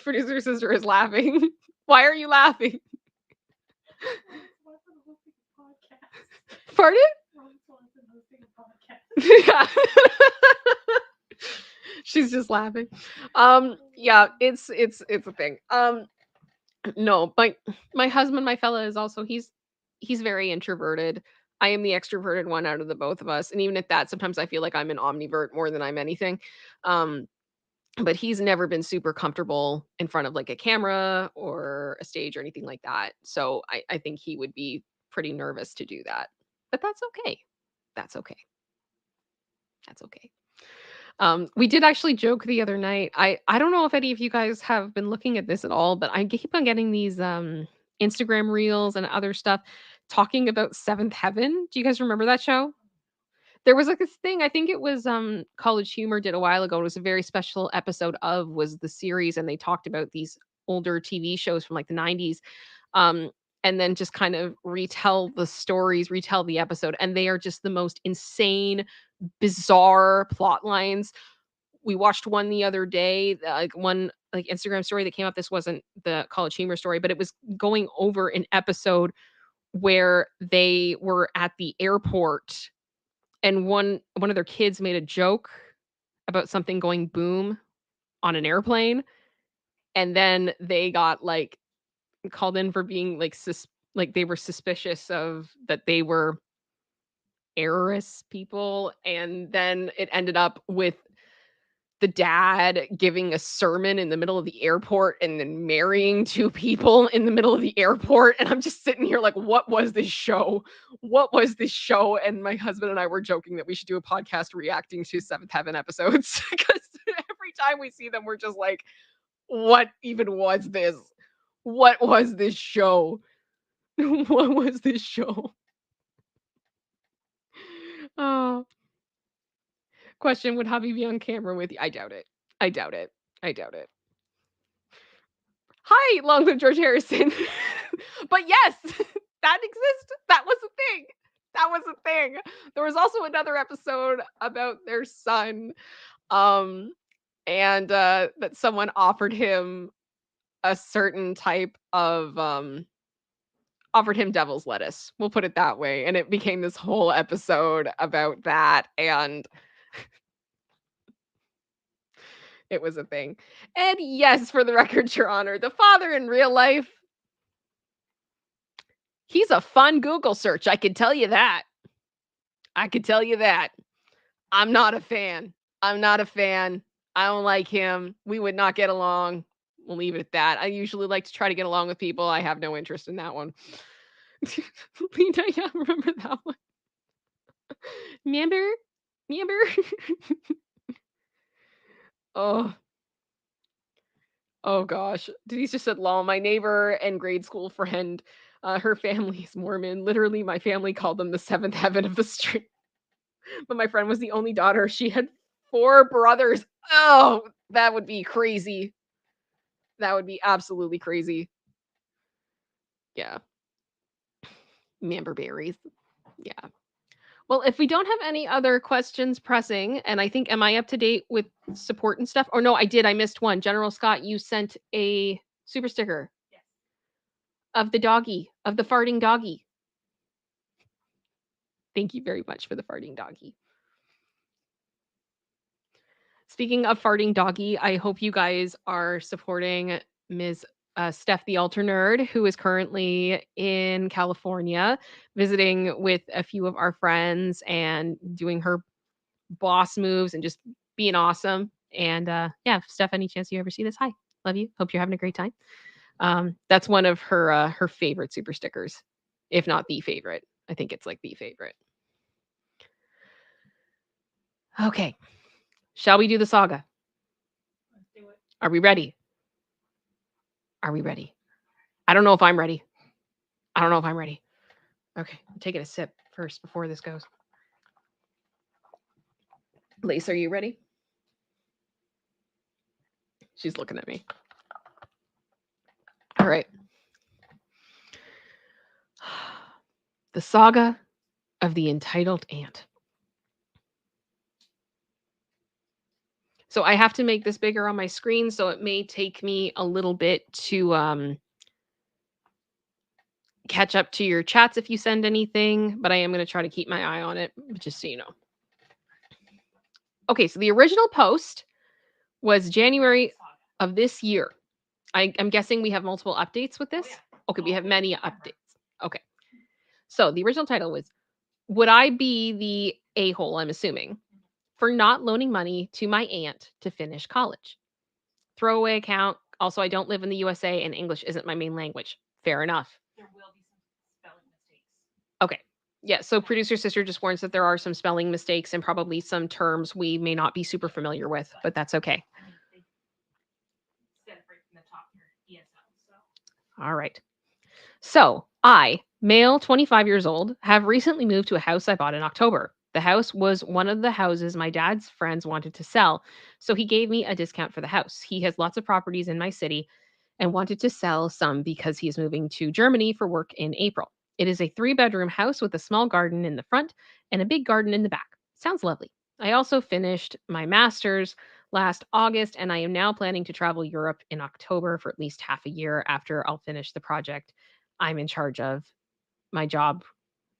S1: Producer sister is laughing. Why are you laughing? Pardon? Yeah. She's just laughing. Yeah, it's a thing. No, my husband, my fella, is also he's very introverted. I am the extroverted one out of the both of us, and even at that, sometimes I feel like I'm an omnivert more than I'm anything. Um, but he's never been super comfortable in front of like a camera or a stage or anything like that. So I think he would be pretty nervous to do that. But that's okay. That's okay. That's okay. We did actually joke the other night. I don't know if any of you guys have been looking at this at all, but I keep on getting these Instagram reels and other stuff talking about Seventh Heaven. Do you guys remember that show? There was like this thing, I think it was College Humor did a while ago. It was a very special episode of was the series, and they talked about these older TV shows from like the 90s. Um, and then just kind of retell the stories, retell the episode, and they are just the most insane, bizarre plot lines. We watched one the other day, like one like Instagram story that came up. This wasn't the College Humor story, but it was going over an episode where they were at the airport and one of their kids made a joke about something going boom on an airplane, and then they got like called in for being like like they were suspicious of that they were errorist people, and then it ended up with the dad giving a sermon in the middle of the airport and then marrying two people in the middle of the airport. And I'm just sitting here like, what was this show? What was this show? And my husband and I were joking that we should do a podcast reacting to Seventh Heaven episodes because every time we see them, we're just like, what even was this? What was this show? What was this show? Oh. Question, would Javi be on camera with you? I doubt it. I doubt it. I doubt it. Hi, long live George Harrison. But yes, that exists. That was a thing. That was a thing. There was also another episode about their son, and that someone offered him a certain type of offered him devil's lettuce. We'll put it that way. And it became this whole episode about that, and it was a thing. And yes, for the record, Your Honor, the father in real life, he's a fun Google search. I can tell you that. I can tell you that. I'm not a fan. I'm not a fan. I don't like him. We would not get along. We'll leave it at that. I usually like to try to get along with people. I have no interest in that one. Lena, yeah, remember that one? Remember? Oh. Oh gosh. Denise just said, lol, my neighbor and grade school friend, her family's Mormon. Literally, my family called them the seventh heaven of the street. But my friend was the only daughter. She had 4 brothers. Oh, that would be crazy. That would be absolutely crazy. Yeah. Memberberries. Yeah. Well, if we don't have any other questions pressing, and I think, am I up to date with support and stuff? Or no, I did. I missed one. General Scott, you sent a super sticker.
S2: Yes.
S1: Of the doggy, of the farting doggy. Thank you very much for the farting doggy. Speaking of farting doggy, I hope you guys are supporting Ms. Steph the Alter Nerd, who is currently in California, visiting with a few of our friends and doing her boss moves and just being awesome. And yeah, Steph, any chance you ever see this, hi, love you. Hope you're having a great time. That's one of her favorite super stickers, if not the favorite. I think it's like the favorite. Okay. Shall we do the saga?
S2: Let's do it.
S1: Are we ready? Are we ready? I don't know if I'm ready. I don't know if I'm ready. Okay, I'm taking a sip first before this goes. Lace, are you ready? She's looking at me. All right. The saga of the entitled ant. So I have to make this bigger on my screen, so it may take me a little bit to catch up to your chats if you send anything, but I am going to try to keep my eye on it, just so you know. Okay, so the original post was January
S2: Saga.
S1: of this year. I'm guessing we have multiple updates with this?
S2: yeah.
S1: Okay, we
S2: Oh,
S1: have many
S2: September.
S1: updates. Okay. So the original title was, Would I Be the A-hole, I'm assuming, for not loaning money to my aunt to finish college? Throwaway account. Also, I don't live in the USA and English isn't my main language. Fair enough.
S2: There will be some spelling mistakes.
S1: Okay. Yeah, so producer sister just warns that there are some spelling mistakes and probably some terms we may not be super familiar with, but that's okay.
S2: I mean, they said it right from the top here, ESL. So
S1: All right. So, I, male 25 years old, have recently moved to a house I bought in October. The house was one of the houses my dad's friends wanted to sell, so he gave me a discount for the house. He has lots of properties in my city and wanted to sell some because he is moving to Germany for work in April. It is a 3-bedroom house with a small garden in the front and a big garden in the back. Sounds lovely. I also finished my master's last August, and I am now planning to travel Europe in October for at least half a year after I'll finish the project I'm in charge of my job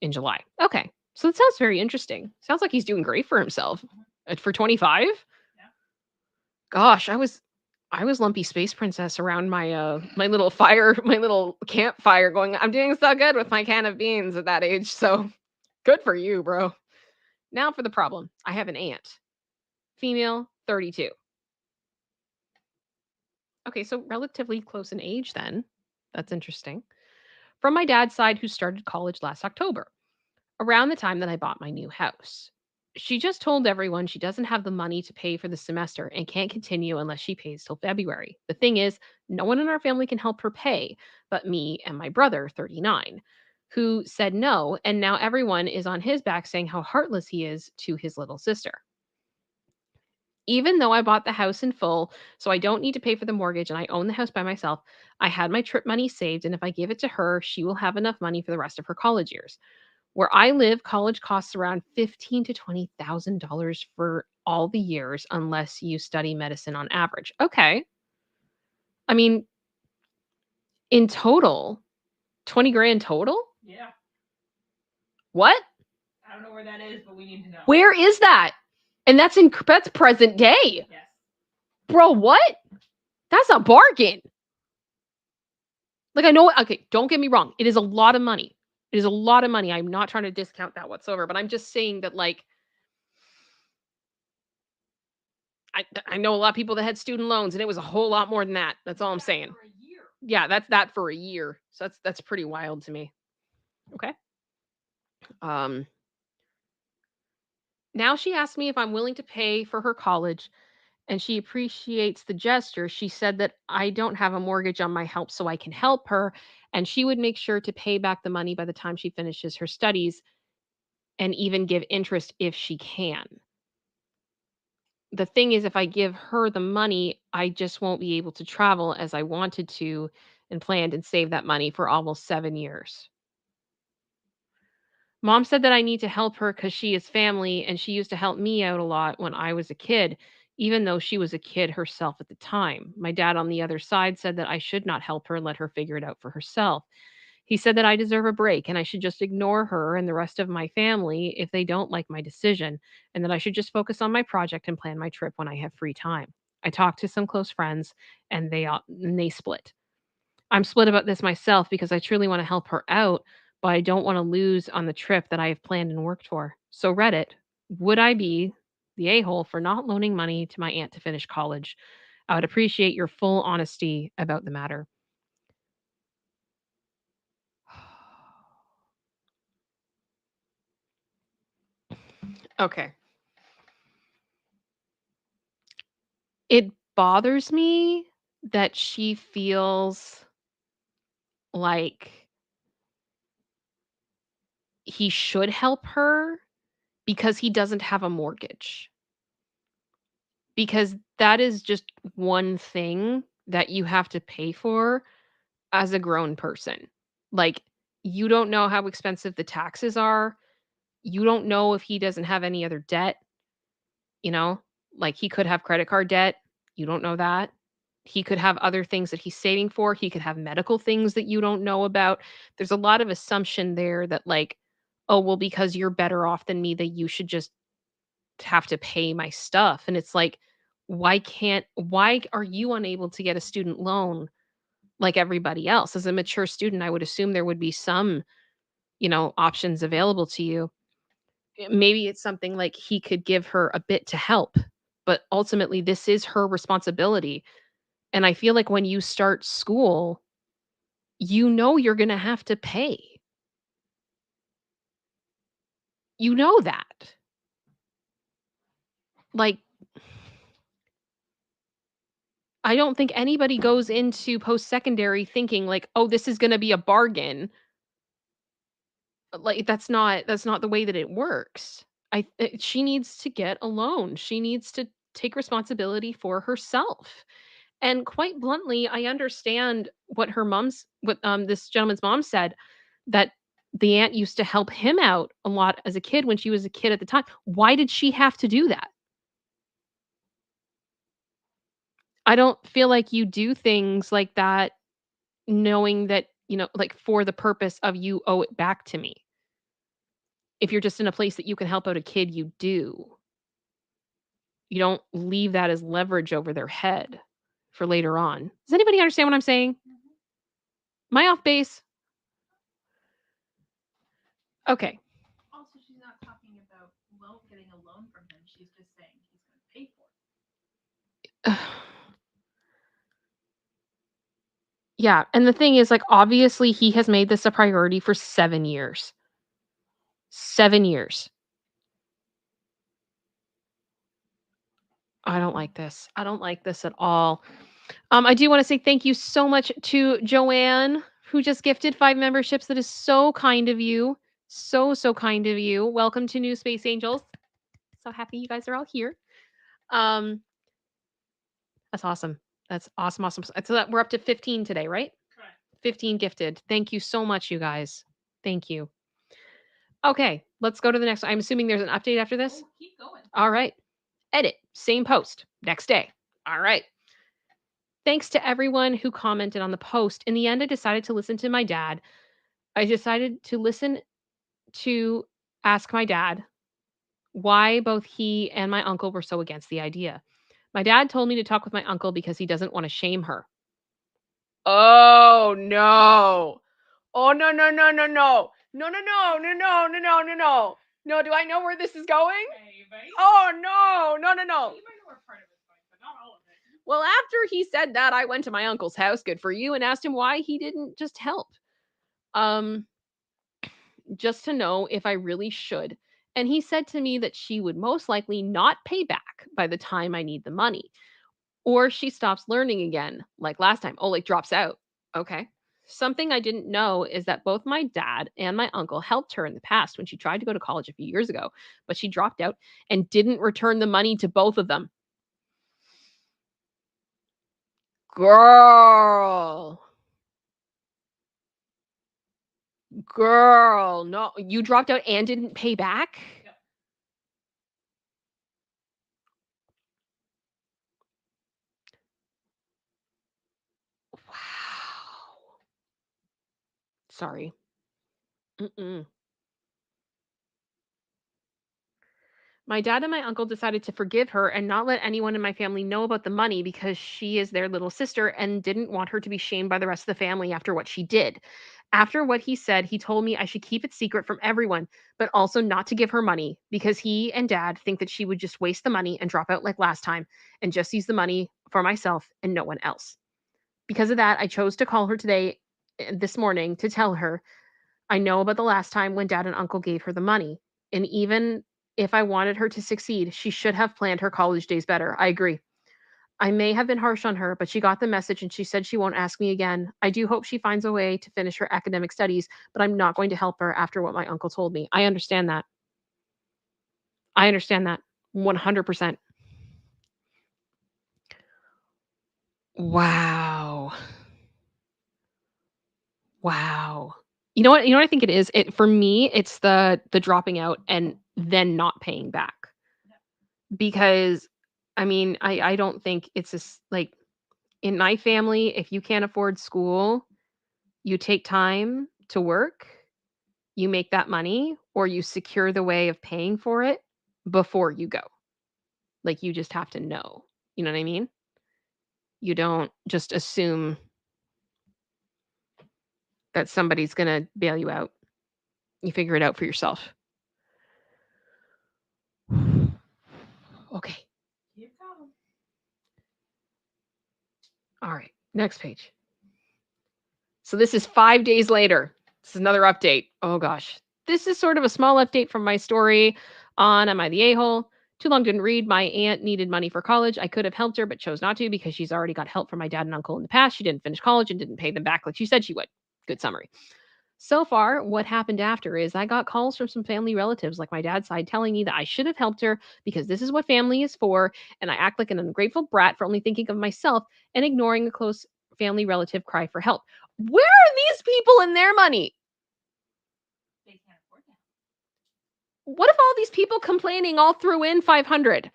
S1: in July. Okay. So that sounds very interesting. Sounds like he's doing great for himself. For 25?
S2: yeah.
S1: Gosh, I was lumpy space princess around my little my little campfire going, I'm doing so good with my can of beans at that age. So good for you, bro. Now for the problem. I have an aunt. Female, 32. Okay, so relatively close in age then. That's interesting. From my dad's side, who started college last October, around the time that I bought my new house. She just told everyone she doesn't have the money to pay for the semester and can't continue unless she pays till February. The thing is, no one in our family can help her pay but me and my brother, 39, who said no, and now everyone is on his back saying how heartless he is to his little sister. Even though I bought the house in full, so I don't need to pay for the mortgage and I own the house by myself, I had my trip money saved, and if I give it to her, she will have enough money for the rest of her college years. Where I live, college costs around $15,000 to $20,000 for all the years unless you study medicine on average. Okay. I mean, in total, 20 grand total?
S2: Yeah.
S1: What?
S2: I don't know where that is, but we need to know.
S1: Where is that? And that's present day.
S2: Yes.
S1: Bro, what? That's a bargain. Like, I know, okay, don't get me wrong. It is a lot of money. It is a lot of money. I'm not trying to discount that whatsoever, but I'm just saying that, like, I know a lot of people that had student loans, and it was a whole lot more than that. That's all I'm saying.
S2: For a year.
S1: Yeah, that's that for a year. So that's pretty wild to me. Okay. Now she asked me if I'm willing to pay for her college, and she appreciates the gesture. She said that I don't have a mortgage on my help, so I can help her, and she would make sure to pay back the money by the time she finishes her studies and even give interest if she can. The thing is, if I give her the money, I just won't be able to travel as I wanted to and planned and save that money for almost 7 years. Mom said that I need to help her because she is family and she used to help me out a lot when I was a kid, even though she was a kid herself at the time. My dad on the other side said that I should not help her and let her figure it out for herself. He said that I deserve a break and I should just ignore her and the rest of my family if they don't like my decision, and that I should just focus on my project and plan my trip when I have free time. I talked to some close friends and they split. I'm split about this myself because I truly want to help her out, but I don't want to lose on the trip that I have planned and worked for. So Reddit, would I be the a-hole for not loaning money to my aunt to finish college? I would appreciate your full honesty about the matter. Okay. It bothers me that she feels like he should help her because he doesn't have a mortgage. Because that is just one thing that you have to pay for as a grown person. Like, you don't know how expensive the taxes are. You don't know if he doesn't have any other debt, you know? Like, he could have credit card debt. You don't know that. He could have other things that he's saving for. He could have medical things that you don't know about. There's a lot of assumption there that, like, oh, well, because you're better off than me, that you should just have to pay my stuff. And it's like, Why are you unable to get a student loan like everybody else? As a mature student, I would assume there would be some, options available to you. Maybe it's something like he could give her a bit to help, but ultimately this is her responsibility. And I feel like when you start school, you're going to have to pay. You know that. Like, I don't think anybody goes into post-secondary thinking like, "Oh, this is gonna be a bargain." Like, that's not the way that it works. She needs to get a loan. She needs to take responsibility for herself. And quite bluntly, I understand what this gentleman's mom said, that the aunt used to help him out a lot as a kid when she was a kid at the time. Why did she have to do that? I don't feel like you do things like that knowing that, like, for the purpose of you owe it back to me. If you're just in a place that you can help out a kid, you do. You don't leave that as leverage over their head for later on. Does anybody understand what I'm saying? Am I off base? Okay.
S2: Also, she's not talking about getting a loan from him. She's just saying he's going to pay for it.
S1: Yeah, and the thing is, like, obviously, he has made this a priority for 7 years. 7 years. I don't like this. I don't like this at all. I do wanna say thank you so much to Joanne, who just gifted 5 memberships. That is so kind of you. So, so kind of you. Welcome to New Space Angels. So happy you guys are all here. Um, that's awesome. That's awesome, awesome. So that we're up to 15 today, right?
S2: Correct.
S1: 15 gifted. Thank you so much, you guys. Thank you. Okay, let's go to the next one. I'm assuming there's an update after this?
S2: Oh, keep going.
S1: All right. Edit. Same post. Next day. All right. Thanks to everyone who commented on the post. In the end, I decided to listen to my dad. I decided to listen to ask my dad why both he and my uncle were so against the idea. My dad told me to talk with my uncle because he doesn't want to shame her. Oh, no. Oh, no, no, no, no, no. No, no, no, no, no, no, no, no, no. No, do I know where this is going?
S2: Maybe.
S1: Oh, no, no, no, no.
S2: You might know where part of it's going, but not all of it.
S1: Well, after he said that, I went to my uncle's house, good for you, and asked him why he didn't just help. Just to know if I really should. And he said to me that she would most likely not pay back by the time I need the money, or she stops learning again, like last time. Oh, like drops out. Okay. Something I didn't know is that both my dad and my uncle helped her in the past when she tried to go to college a few years ago, but she dropped out and didn't return the money to both of them. Girl. Girl, no, you dropped out and didn't pay back?
S2: Yep.
S1: Wow. Sorry. Mm-mm. My dad and my uncle decided to forgive her and not let anyone in my family know about the money because she is their little sister and didn't want her to be shamed by the rest of the family after what she did. After what he said, he told me I should keep it secret from everyone, but also not to give her money because he and dad think that she would just waste the money and drop out like last time and just use the money for myself and no one else. Because of that, I chose to call her this morning, to tell her I know about the last time when dad and uncle gave her the money. And even if I wanted her to succeed, she should have planned her college days better. I agree. I may have been harsh on her, but she got the message and she said she won't ask me again. I do hope she finds a way to finish her academic studies, but I'm not going to help her after what my uncle told me. I understand that. I understand that 100%. Wow. Wow. You know what I think it is? For me, it's the dropping out and then not paying back. Because, I mean, I don't think it's just like, in my family, if you can't afford school, you take time to work, you make that money, or you secure the way of paying for it before you go. Like, you just have to know. You know what I mean? You don't just assume that somebody's going to bail you out. You figure it out for yourself. Okay.
S2: Keep going.
S1: All right. Next page. So this is 5 days later. This is another update. Oh gosh. This is sort of a small update from my story on Am I the A-hole? Too long didn't read. My aunt needed money for college. I could have helped her, but chose not to because she's already got help from my dad and uncle in the past. She didn't finish college and didn't pay them back like she said she would. Good summary. So far, what happened after is I got calls from some family relatives, like my dad's side, telling me that I should have helped her because this is what family is for, and I act like an ungrateful brat for only thinking of myself and ignoring a close family relative cry for help. Where are these people and their money?
S2: They can't afford that.
S1: What if all these people complaining all threw in 500?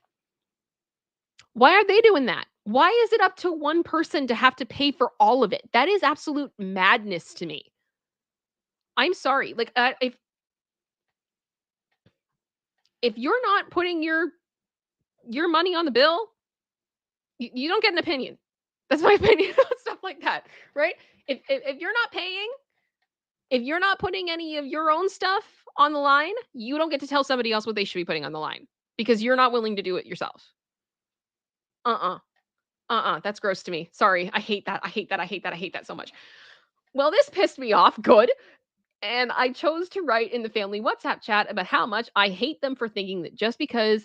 S1: Why are they doing that? Why is it up to one person to have to pay for all of it? That is absolute madness to me. I'm sorry. Like, if you're not putting your money on the bill, you don't get an opinion. That's my opinion on stuff like that, right? If you're not paying, if you're not putting any of your own stuff on the line, you don't get to tell somebody else what they should be putting on the line because you're not willing to do it yourself. That's gross to me. Sorry. I hate that. I hate that. I hate that. I hate that so much. Well, this pissed me off. Good. And I chose to write in the family WhatsApp chat about how much I hate them for thinking that just because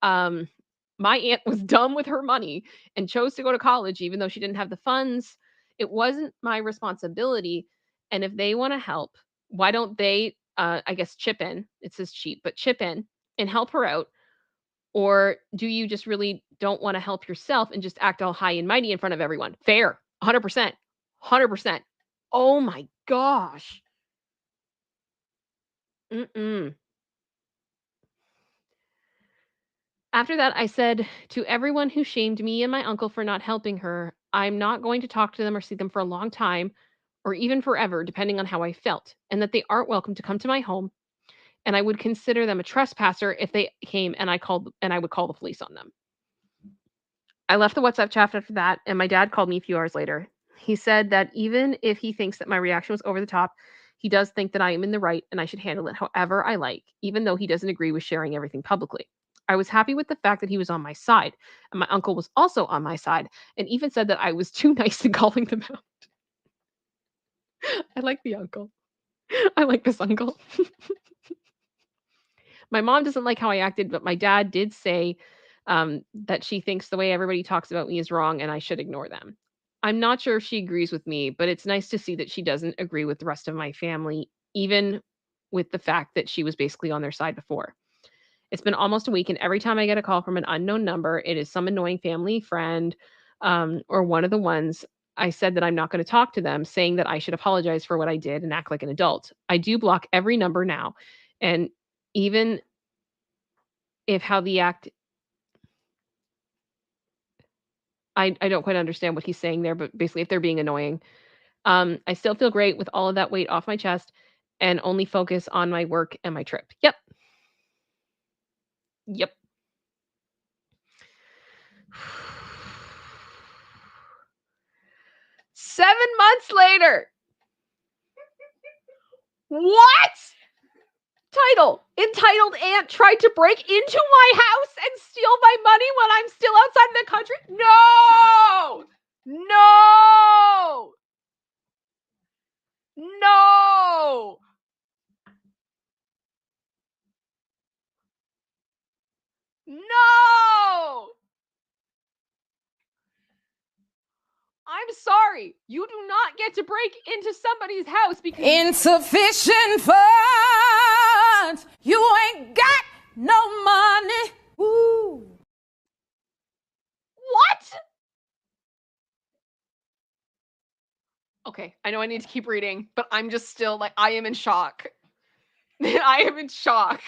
S1: my aunt was dumb with her money and chose to go to college, even though she didn't have the funds, it wasn't my responsibility. And if they want to help, why don't they, I guess, chip in? It says cheap, but chip in and help her out. Or do you just really don't want to help yourself and just act all high and mighty in front of everyone? Fair. 100%. 100%. Oh my gosh. After that, I said to everyone who shamed me and my uncle for not helping her, I'm not going to talk to them or see them for a long time or even forever, depending on how I felt, and that they aren't welcome to come to my home. And I would consider them a trespasser if they came and I would call the police on them. I left the WhatsApp chat after that, and my dad called me a few hours later. He said that even if he thinks that my reaction was over the top, he does think that I am in the right and I should handle it however I like, even though he doesn't agree with sharing everything publicly. I was happy with the fact that he was on my side, and my uncle was also on my side, and even said that I was too nice in calling them out. I like the uncle. I like this uncle. My mom doesn't like how I acted, but my dad did say that she thinks the way everybody talks about me is wrong and I should ignore them. I'm not sure if she agrees with me, but it's nice to see that she doesn't agree with the rest of my family, even with the fact that she was basically on their side before. It's been almost a week, and every time I get a call from an unknown number, it is some annoying family friend or one of the ones. I said that I'm not going to talk to them, saying that I should apologize for what I did and act like an adult. I do block every number now. And even if how the act I don't quite understand what he's saying there, but basically if they're being annoying. I still feel great with all of that weight off my chest and only focus on my work and my trip. Yep. Yep. Seven months later. What? Entitled aunt tried to break into my house and steal my money when I'm still outside the country? No! No! No! No! I'm sorry. You do not get to break into somebody's house because
S3: Insufficient funds. You ain't got no money. Woo.
S1: What? Okay, I know I need to keep reading, but I'm just still like, I am in shock. I am in shock.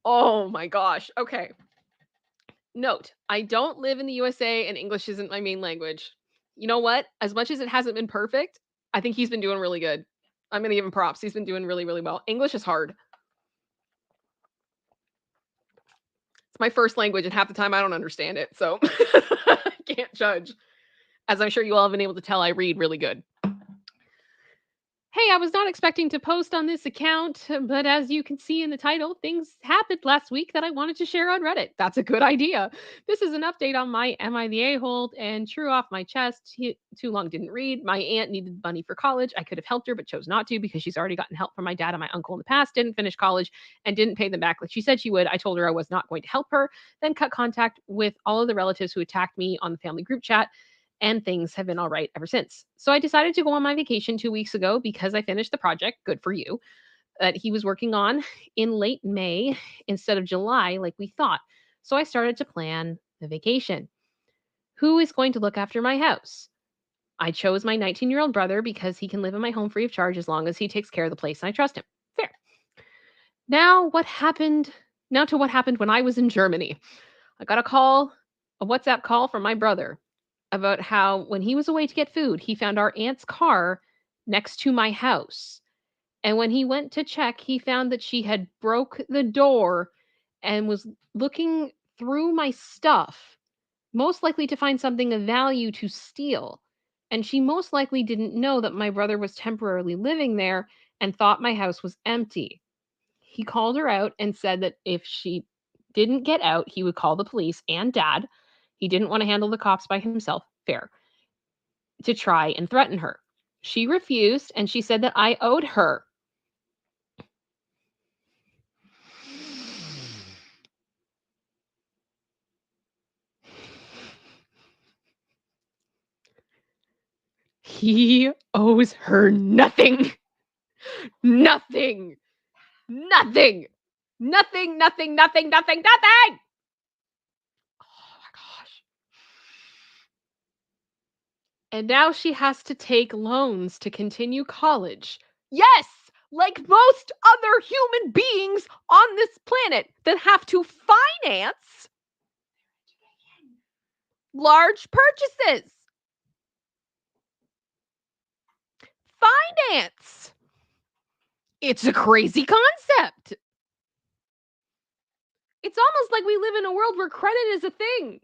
S1: Oh my gosh. Okay. Note, I don't live in the USA and English isn't my main language. You know what? As much as it hasn't been perfect, I think he's been doing really good. I'm going to give him props. He's been doing really, really well. English is hard. my first language, and half the time I don't understand it, so I can't judge. As I'm sure you all have been able to tell, I read really good. Hey, I was not expecting to post on this account, but as you can see in the title, things happened last week that I wanted to share on Reddit. That's a good idea. This is an update on my Am I the A-hole and True Off My Chest. Too long didn't read. My aunt needed money for college. I could have helped her, but chose not to because she's already gotten help from my dad and my uncle in the past, didn't finish college, and didn't pay them back like she said she would. I told her I was not going to help her, then cut contact with all of the relatives who attacked me on the family group chat. And things have been all right ever since. So I decided to go on my vacation 2 weeks ago because I finished the project, good for you, that he was working on in late May instead of July like we thought. So I started to plan the vacation. Who is going to look after my house? I chose my 19-year-old brother because he can live in my home free of charge as long as he takes care of the place and I trust him. Fair. Now to what happened when I was in Germany. I got a WhatsApp call from my brother about how when he was away to get food, he found our aunt's car next to my house. And when he went to check, he found that she had broke the door and was looking through my stuff, most likely to find something of value to steal. And she most likely didn't know that my brother was temporarily living there and thought my house was empty. He called her out and said that if she didn't get out, he would call the police and dad. He didn't want to handle the cops by himself. Fair. To try and threaten her. She refused, and she said that I owed her. He owes her nothing. Nothing. Nothing. Nothing, nothing, nothing, nothing, nothing. Oh my gosh. And now she has to take loans to continue college. Yes, like most other human beings on this planet that have to finance large purchases. Finance. It's a crazy concept. It's almost like we live in a world where credit is a thing.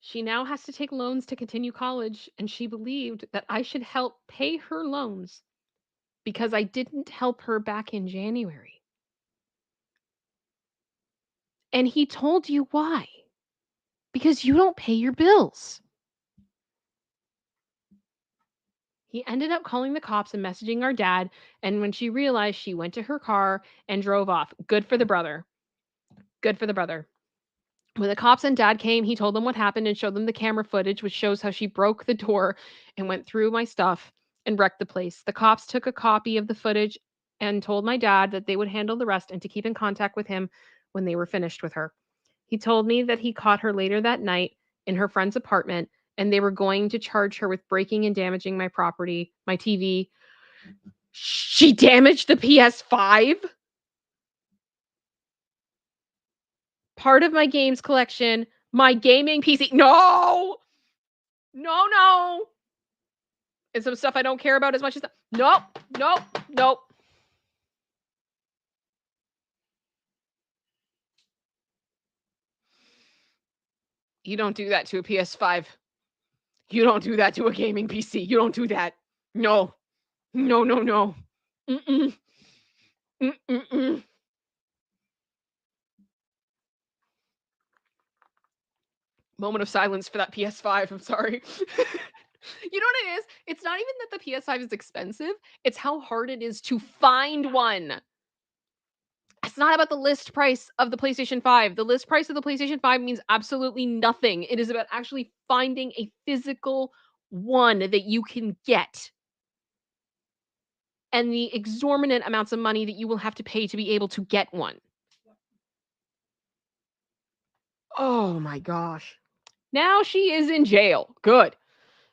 S1: She now has to take loans to continue college, and she believed that I should help pay her loans because I didn't help her back in January. And he told you why. Because you don't pay your bills. He ended up calling the cops and messaging our dad, and when she realized, she went to her car and drove off. Good for the brother. Good for the brother. When the cops and dad came, he told them what happened and showed them the camera footage, which shows how she broke the door and went through my stuff and wrecked the place. The cops took a copy of the footage and told my dad that they would handle the rest and to keep in contact with him when they were finished with her. He told me that he caught her later that night in her friend's apartment and they were going to charge her with breaking and damaging my property, my TV. She damaged the PS5? Part of my games collection, my gaming PC. No! No. And some stuff I don't care about as much as that. Nope. You don't do that to a PS5. You don't do that to a gaming PC. You don't do that. No. Mm-mm. Moment of silence for that PS5. I'm sorry. You know what it is? It's not even that the PS5 is expensive. It's how hard it is to find one. It's not about the list price of the PlayStation 5. The list price of the PlayStation 5 means absolutely nothing. It is about actually finding a physical one that you can get. And the exorbitant amounts of money that you will have to pay to be able to get one. Oh my gosh. Now she is in jail. Good.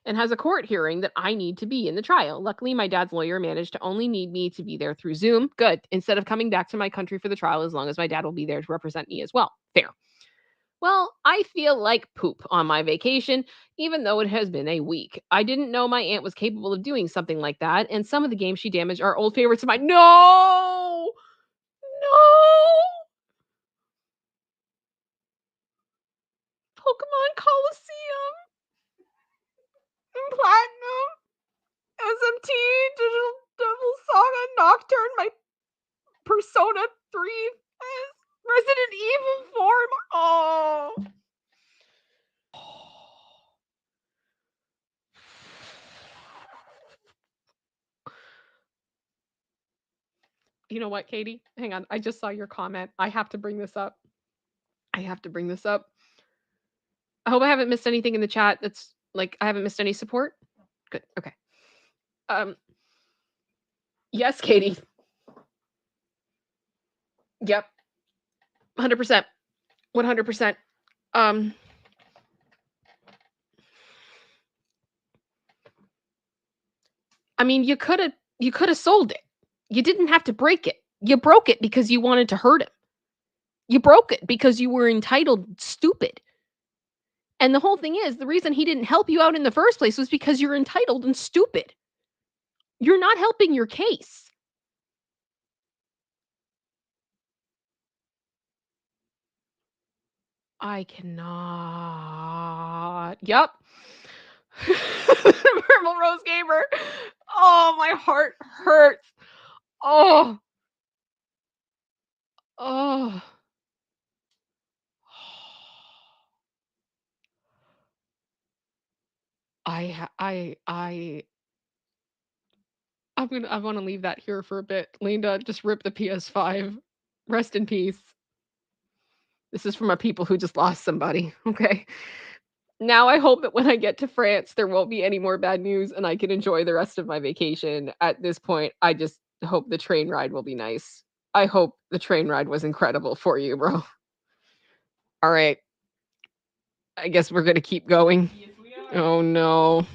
S1: And has a court hearing that I need to be in the trial. Luckily, my dad's lawyer managed to only need me to be there through Zoom. Good. Instead of coming back to my country for the trial, as long as my dad will be there to represent me as well. Fair. Well, I feel like poop on my vacation, even though it has been a week. I didn't know my aunt was capable of doing something like that, and some of the games she damaged are old favorites of mine. No! No! Pokemon Coliseum and Platinum, SMT, Digital Devil Saga, Nocturne, my Persona 3, Resident Evil 4. Oh. You know what, Katie? Hang on. I just saw your comment. I have to bring this up. I hope I haven't missed anything in the chat that's like I haven't missed any support. Good. Okay. Yes, Katie. Yep. 100%. 100%. I mean, you could have sold it. You didn't have to break it. You broke it because you wanted to hurt him. You broke it because you were entitled stupid. And the whole thing is, the reason he didn't help you out in the first place was because you're entitled and stupid. You're not helping your case. I cannot. Yep. Purple Rose Gamer. Oh, my heart hurts. Oh. Oh. I want to leave that here for a bit. Linda, just rip the PS5. Rest in peace. This is from a people who just lost somebody. Okay. Now I hope that when I get to France, there won't be any more bad news and I can enjoy the rest of my vacation. At this point, I just hope the train ride will be nice. I hope the train ride was incredible for you, bro. All right. I guess we're going to keep going.
S2: Yes, we are.
S1: Oh, no.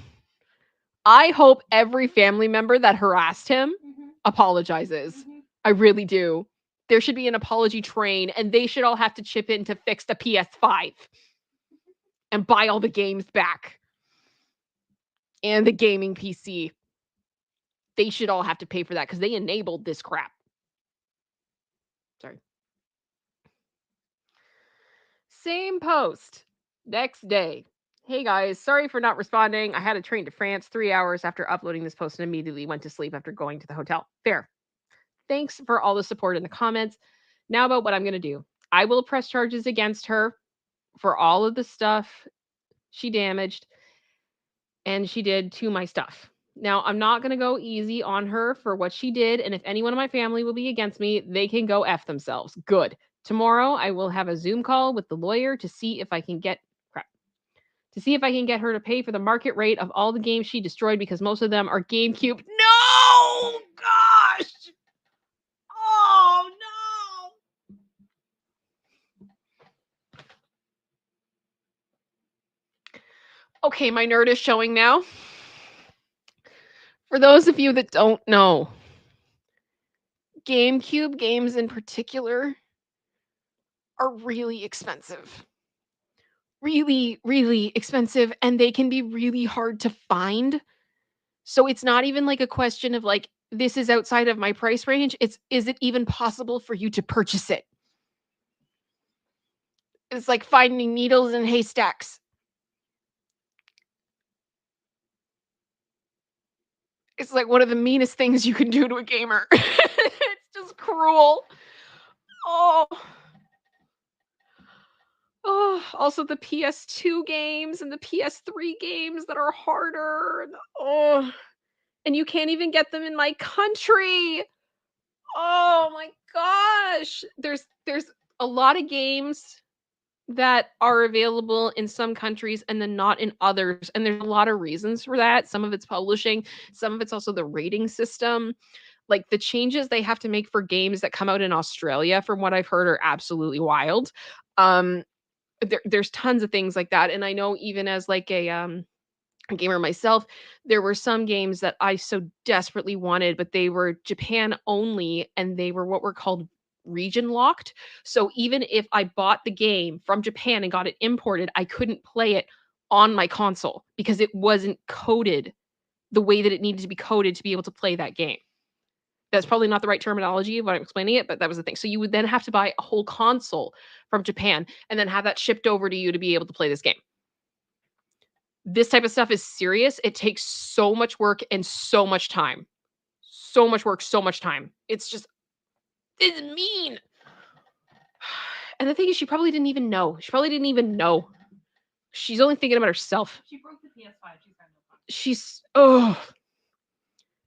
S1: I hope every family member that harassed him apologizes. I really do. There should be an apology train, and they should all have to chip in to fix the PS5 and buy all the games back and the gaming PC. They should all have to pay for that because they enabled this crap. Sorry. Same post. Next day. Hey guys, sorry for not responding. I had a train to France 3 hours after uploading this post and immediately went to sleep after going to the hotel. Fair. Thanks for all the support in the comments. Now about what I'm going to do. I will press charges against her for all of the stuff she damaged and she did to my stuff. Now, I'm not going to go easy on her for what she did, and if anyone in my family will be against me, they can go F themselves. Good. Tomorrow, I will have a Zoom call with the lawyer to see if I can get her to pay for the market rate of all the games she destroyed because most of them are GameCube. No! Gosh! Oh, no! Okay, my nerd is showing now. For those of you that don't know, GameCube games in particular are really expensive. Really, really expensive, and they can be really hard to find. So it's not even like a question of like, this is outside of my price range. It's, is it even possible for you to purchase it? It's like finding needles in haystacks. It's like one of the meanest things you can do to a gamer. It's just cruel. Oh. Oh, also the PS2 games and the PS3 games that are harder. Oh, and you can't even get them in my country. Oh my gosh. There's a lot of games that are available in some countries and then not in others. And there's a lot of reasons for that. Some of it's publishing, some of it's also the rating system. Like the changes they have to make for games that come out in Australia, from what I've heard, are absolutely wild. There's tons of things like that. And I know even as like a gamer myself, there were some games that I so desperately wanted, but they were Japan only and they were what were called region locked. So even if I bought the game from Japan and got it imported, I couldn't play it on my console because it wasn't coded the way that it needed to be coded to be able to play that game. That's probably not the right terminology when I'm explaining it, but that was the thing. So you would then have to buy a whole console from Japan and then have that shipped over to you to be able to play this game. This type of stuff is serious. It takes so much work and so much time. So much work, so much time. It's mean. And the thing is, she probably didn't even know. She's only thinking about herself.
S2: She broke the PS5. She's got no fun.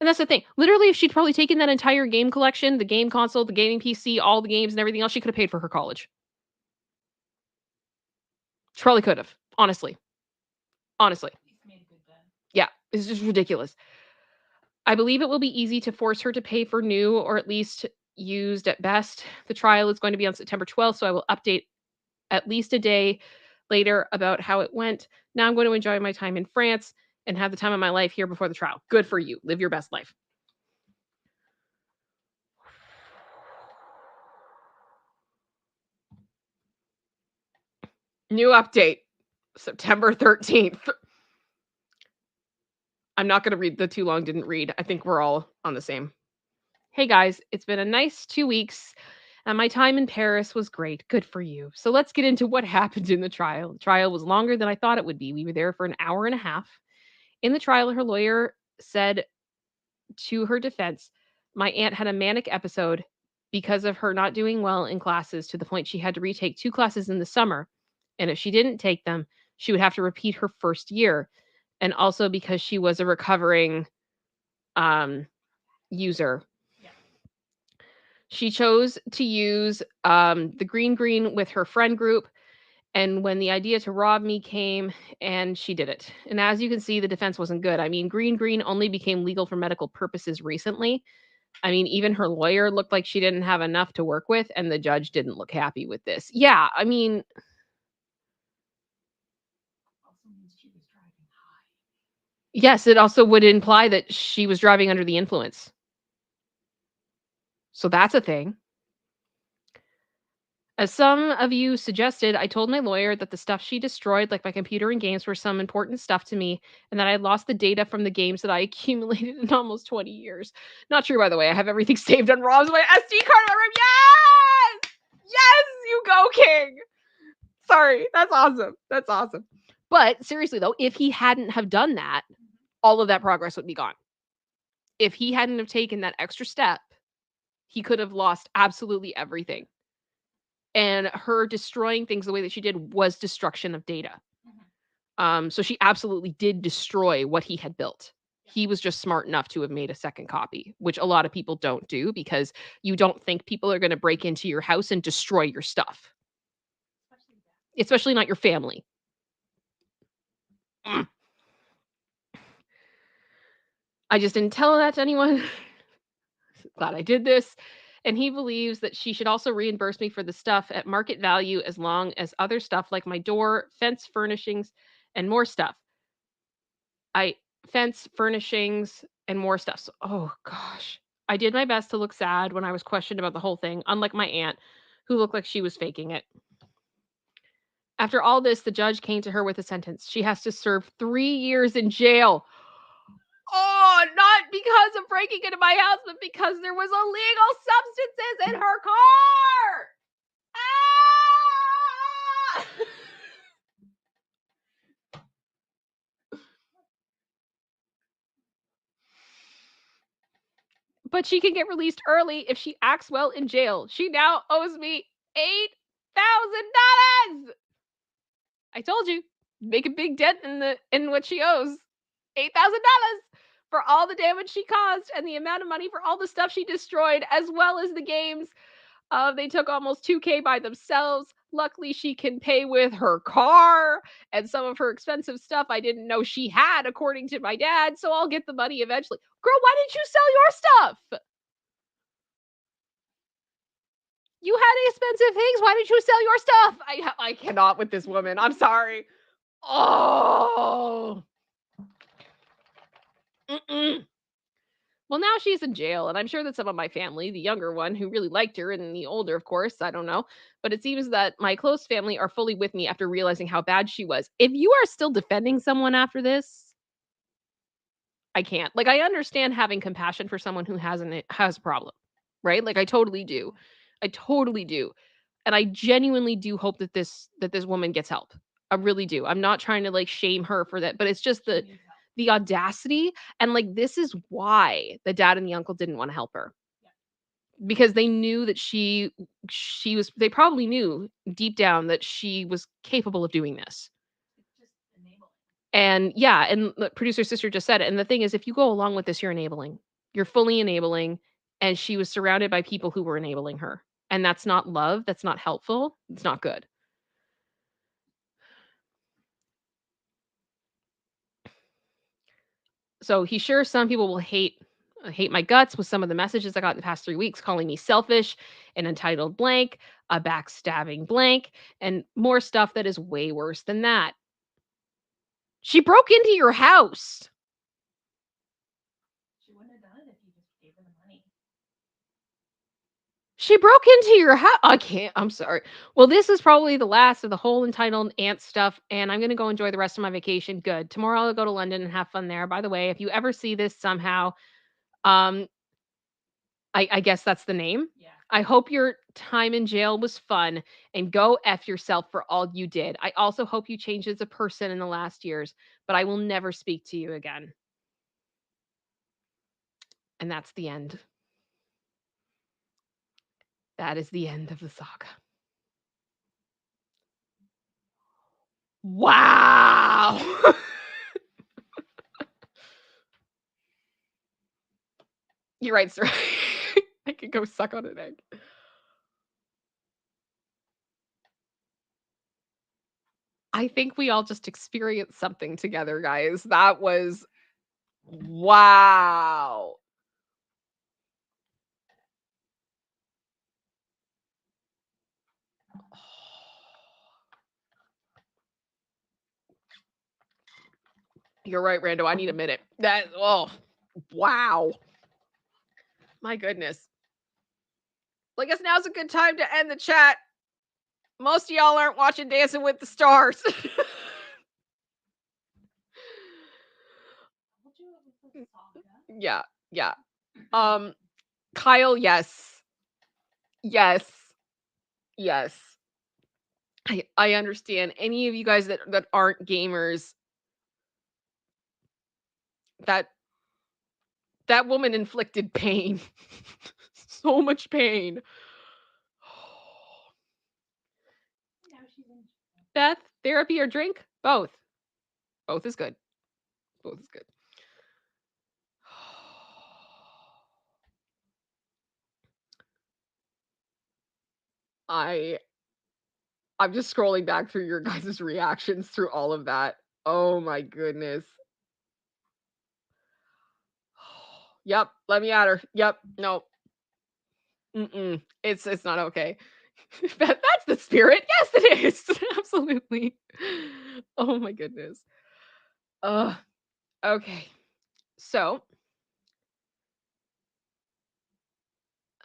S1: And that's the thing. Literally, if she'd probably taken that entire game collection, the game console, the gaming PC, all the games and everything else, she could have paid for her college. She probably could have, honestly. Yeah, it's just ridiculous. I believe it will be easy to force her to pay for new or at least used at best. The trial is going to be on September 12th, so I will update at least a day later about how it went. Now I'm going to enjoy my time in France and have the time of my life here before the trial. Good for you. Live your best life. New update, September 13th. I'm not going to read the too long didn't read. I think we're all on the same. Hey guys, it's been a nice 2 weeks and my time in Paris was great. Good for you. So let's get into what happened in the trial. The trial was longer than I thought it would be. We were there for an hour and a half. In the trial, her lawyer said to her defense, my aunt had a manic episode because of her not doing well in classes to the point she had to retake 2 classes in the summer. And if she didn't take them, she would have to repeat her first year. And also because she was a recovering user.
S2: Yeah.
S1: She chose to use the green with her friend group. And when the idea to rob me came, and she did it. And as you can see, the defense wasn't good. I mean, green only became legal for medical purposes recently. I mean, even her lawyer looked like she didn't have enough to work with, and the judge didn't look happy with this. Yeah, I mean,
S2: Also means she was driving high.
S1: yes, it also would imply that she was driving under the influence. So that's a thing. As some of you suggested, I told my lawyer that the stuff she destroyed, like my computer and games, were some important stuff to me, and that I had lost the data from the games that I accumulated in almost 20 years. Not true, by the way. I have everything saved on ROMs on my SD card in my room. Yes! Yes, you go, King! Sorry, that's awesome. But seriously, though, if he hadn't have done that, all of that progress would be gone. If he hadn't have taken that extra step, he could have lost absolutely everything. And her destroying things the way that she did was destruction of data. So she absolutely did destroy what he had built. He was just smart enough to have made a second copy, which a lot of people don't do because you don't think people are going to break into your house and destroy your stuff. Especially not your family. I just didn't tell that to anyone. Glad I did this. And he believes that she should also reimburse me for the stuff at market value as long as other stuff like my door, fence furnishings, and more stuff. So, oh gosh. I did my best to look sad when I was questioned about the whole thing, unlike my aunt, who looked like she was faking it. After all this, the judge came to her with a sentence. She has to serve 3 years in jail. Oh, not because of breaking into my house, but because there was illegal substances in her car. Ah! But she can get released early if she acts well in jail. She now owes me $8,000. I told you, make a big dent in what she owes. $8,000 for all the damage she caused and the amount of money for all the stuff she destroyed, as well as the games. They took almost $2,000 by themselves. Luckily, she can pay with her car and some of her expensive stuff I didn't know she had, according to my dad, so I'll get the money eventually. Girl, why didn't you sell your stuff? You had expensive things. Why didn't you sell your stuff? I cannot with this woman. I'm sorry. Oh. Well, Well, now she's in jail, and I'm sure that some of my family, the younger one who really liked her, and the older, of course, I don't know, but it seems that my close family are fully with me after realizing how bad she was. If you are still defending someone after this, I can't. Like, I understand having compassion for someone who has a problem, right? Like, I totally do. I totally do. And I genuinely do hope that this woman gets help. I really do. I'm not trying to like shame her for that, but it's just
S2: She
S1: the
S2: needs help.
S1: the audacity, and like this is why the dad and the uncle didn't want to help her.
S2: Yeah.
S1: Because they knew that she was, they probably knew deep down that she was capable of doing this.
S2: It's just enabling.
S1: And yeah, and the producer's sister just said it. And the thing is, if you go along with this, you're enabling. You're fully enabling. And she was surrounded by people who were enabling her. And that's not love. That's not helpful. It's not good. So he's sure some people will hate my guts with some of the messages I got in the past 3 weeks, calling me selfish, an entitled blank, a backstabbing blank, and more stuff that is way worse than that. She broke into your house.
S2: She wouldn't have done it if you just gave her the money.
S1: She broke into your house. I can't. I'm sorry. Well, this is probably the last of the whole entitled aunt stuff, and I'm going to go enjoy the rest of my vacation. Good. Tomorrow I'll go to London and have fun there. By the way, if you ever see this somehow, I guess that's the name.
S2: Yeah.
S1: I hope your time in jail was fun, and go F yourself for all you did. I also hope you changed as a person in the last years, but I will never speak to you again. And that's the end. That is the end of the saga. Wow. You're right, sir. I could go suck on an egg. I think we all just experienced something together, guys. That was wow. You're right, Rando. I need a minute. Wow. My goodness. Well, I guess now's a good time to end the chat. Most of y'all aren't watching Dancing with the Stars.
S2: Told you it was a saga.
S1: Yeah. Kyle, yes. Yes. I understand. Any of you guys that aren't gamers, that woman inflicted pain. So much pain.
S2: Now she's in.
S1: Beth, therapy or drink? Both. Both is good. Both is good. I'm just scrolling back through your guys' reactions through all of that. Oh my goodness. Yep, let me at her. Yep, no. It's not okay. That's the spirit. Yes, it is. Absolutely. Oh my goodness. Okay. So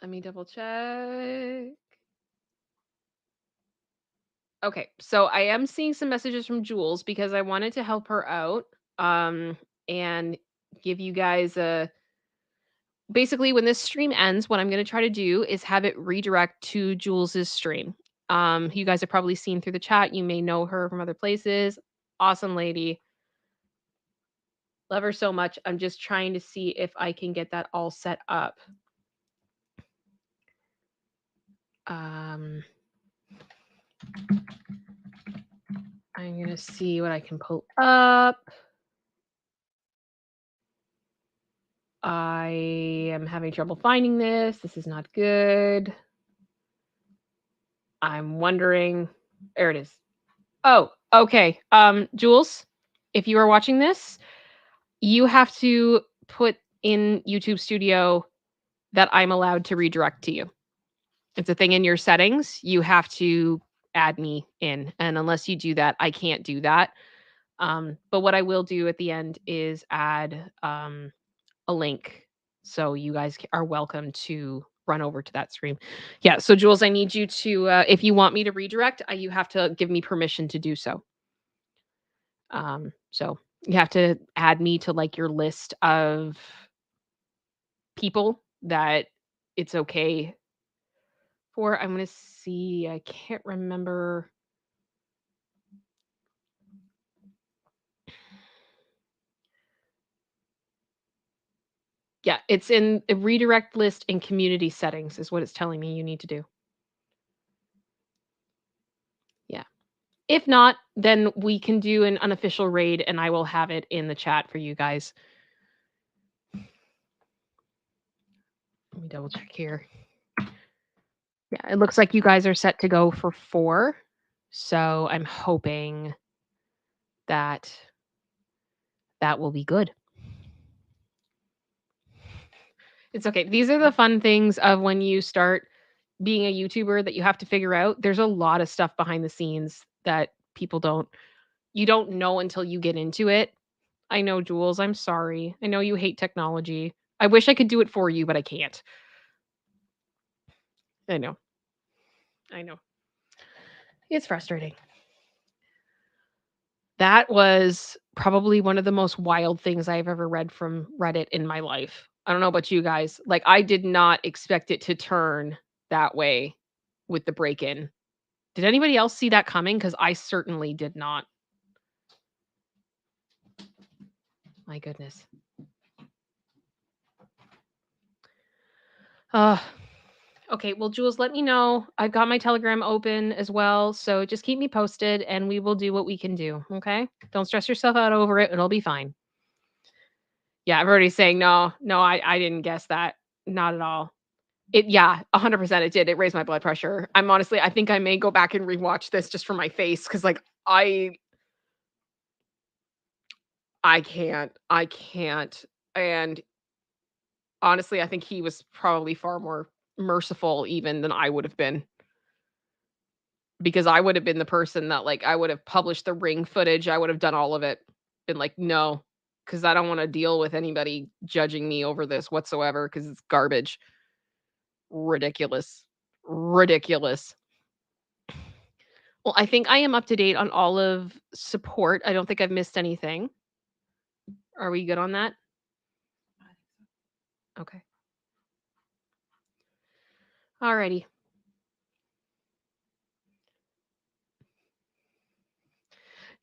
S1: let me double check. Okay, so I am seeing some messages from Jules because I wanted to help her out, and give you guys basically when this stream ends, what I'm going to try to do is have it redirect to Jules's stream. You guys have probably seen through the chat. You may know her from other places. Awesome lady. Love her so much. I'm just trying to see if I can get that all set up. I'm going to see what I can pull up. I am having trouble finding this. This is not good. I'm wondering. There it is. Oh, okay. Jules, if you are watching this, you have to put in YouTube Studio that I'm allowed to redirect to you. It's a thing in your settings. You have to add me in. And unless you do that, I can't do that. But what I will do at the end is add a link So you guys are welcome to run over to that stream. Yeah. So Jules, I need you to, if you want me to redirect, you have to give me permission to do so. So you have to add me to like your list of people that it's okay for. I'm gonna see. I can't remember. Yeah, it's in the redirect list in community settings is what it's telling me you need to do. Yeah. If not, then we can do an unofficial raid and I will have it in the chat for you guys. Let me double check here. Yeah, it looks like you guys are set to go for 4. So I'm hoping that that will be good. It's okay. These are the fun things of when you start being a YouTuber that you have to figure out. There's a lot of stuff behind the scenes that people you don't know until you get into it. I know, Jules, I'm sorry. I know you hate technology. I wish I could do it for you, but I can't. I know. I know. It's frustrating. That was probably one of the most wild things I've ever read from Reddit in my life. I don't know about you guys. Like, I did not expect it to turn that way with the break-in. Did anybody else see that coming? Because I certainly did not. My goodness. Okay, well, Jules, let me know. I've got my Telegram open as well, so just keep me posted and we will do what we can do, okay? Don't stress yourself out over it. It'll be fine. Yeah, I'm already saying no, I didn't guess that. Not at all. Yeah, 100% it did. It raised my blood pressure. I think I may go back and rewatch this just for my face because, like, I can't. And honestly, I think he was probably far more merciful even than I would have been. Because I would have been the person that, like, I would have published the ring footage, I would have done all of it. Been like, "No, because I don't wanna deal with anybody judging me over this whatsoever because it's garbage." Ridiculous. Ridiculous. Well, I think I am up to date on all of support. I don't think I've missed anything. Are we good on that? Okay. Alrighty.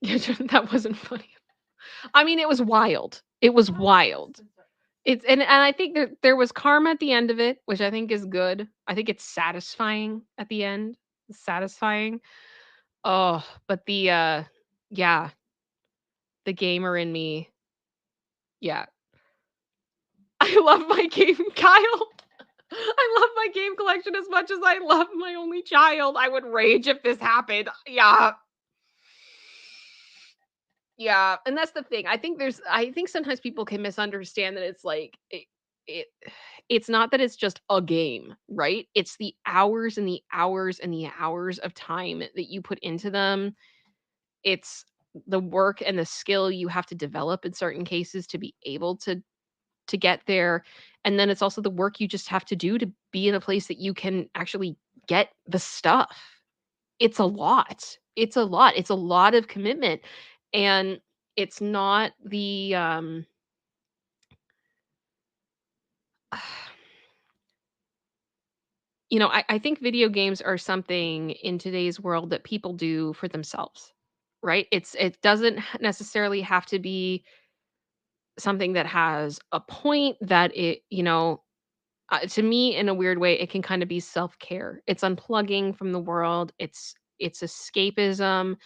S1: Yeah, that wasn't funny. I mean, it was wild. It was wild. It's and I think there was karma at the end of it, which I think is good. I think it's satisfying at the end. It's satisfying. Oh, but yeah, the gamer in me. Yeah. I love my game, Kyle. I love my game collection as much as I love my only child. I would rage if this happened. Yeah. Yeah, and that's the thing. I think sometimes people can misunderstand that it's like it it's not that it's just a game, right? It's the hours and the hours and the hours of time that you put into them. It's the work and the skill you have to develop in certain cases to be able to get there. And then it's also the work you just have to do to be in a place that you can actually get the stuff. It's a lot. It's a lot. It's a lot of commitment. And it's not the I think video games are something in today's world that people do for themselves, right? It doesn't necessarily have to be something that has a point that to me, in a weird way, it can kind of be self-care. It's unplugging from the world. It's escapism.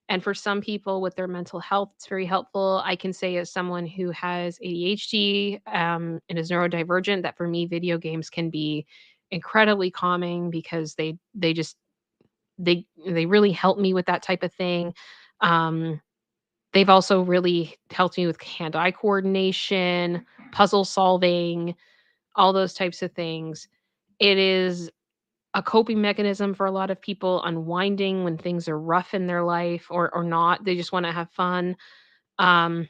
S1: And for some people with their mental health, it's very helpful. I can say as someone who has ADHD and is neurodivergent, that for me, video games can be incredibly calming because they really help me with that type of thing. Um, they've also really helped me with hand-eye coordination, puzzle solving, all those types of things. It is a coping mechanism for a lot of people, unwinding when things are rough in their life or not. They just want to have fun. Um,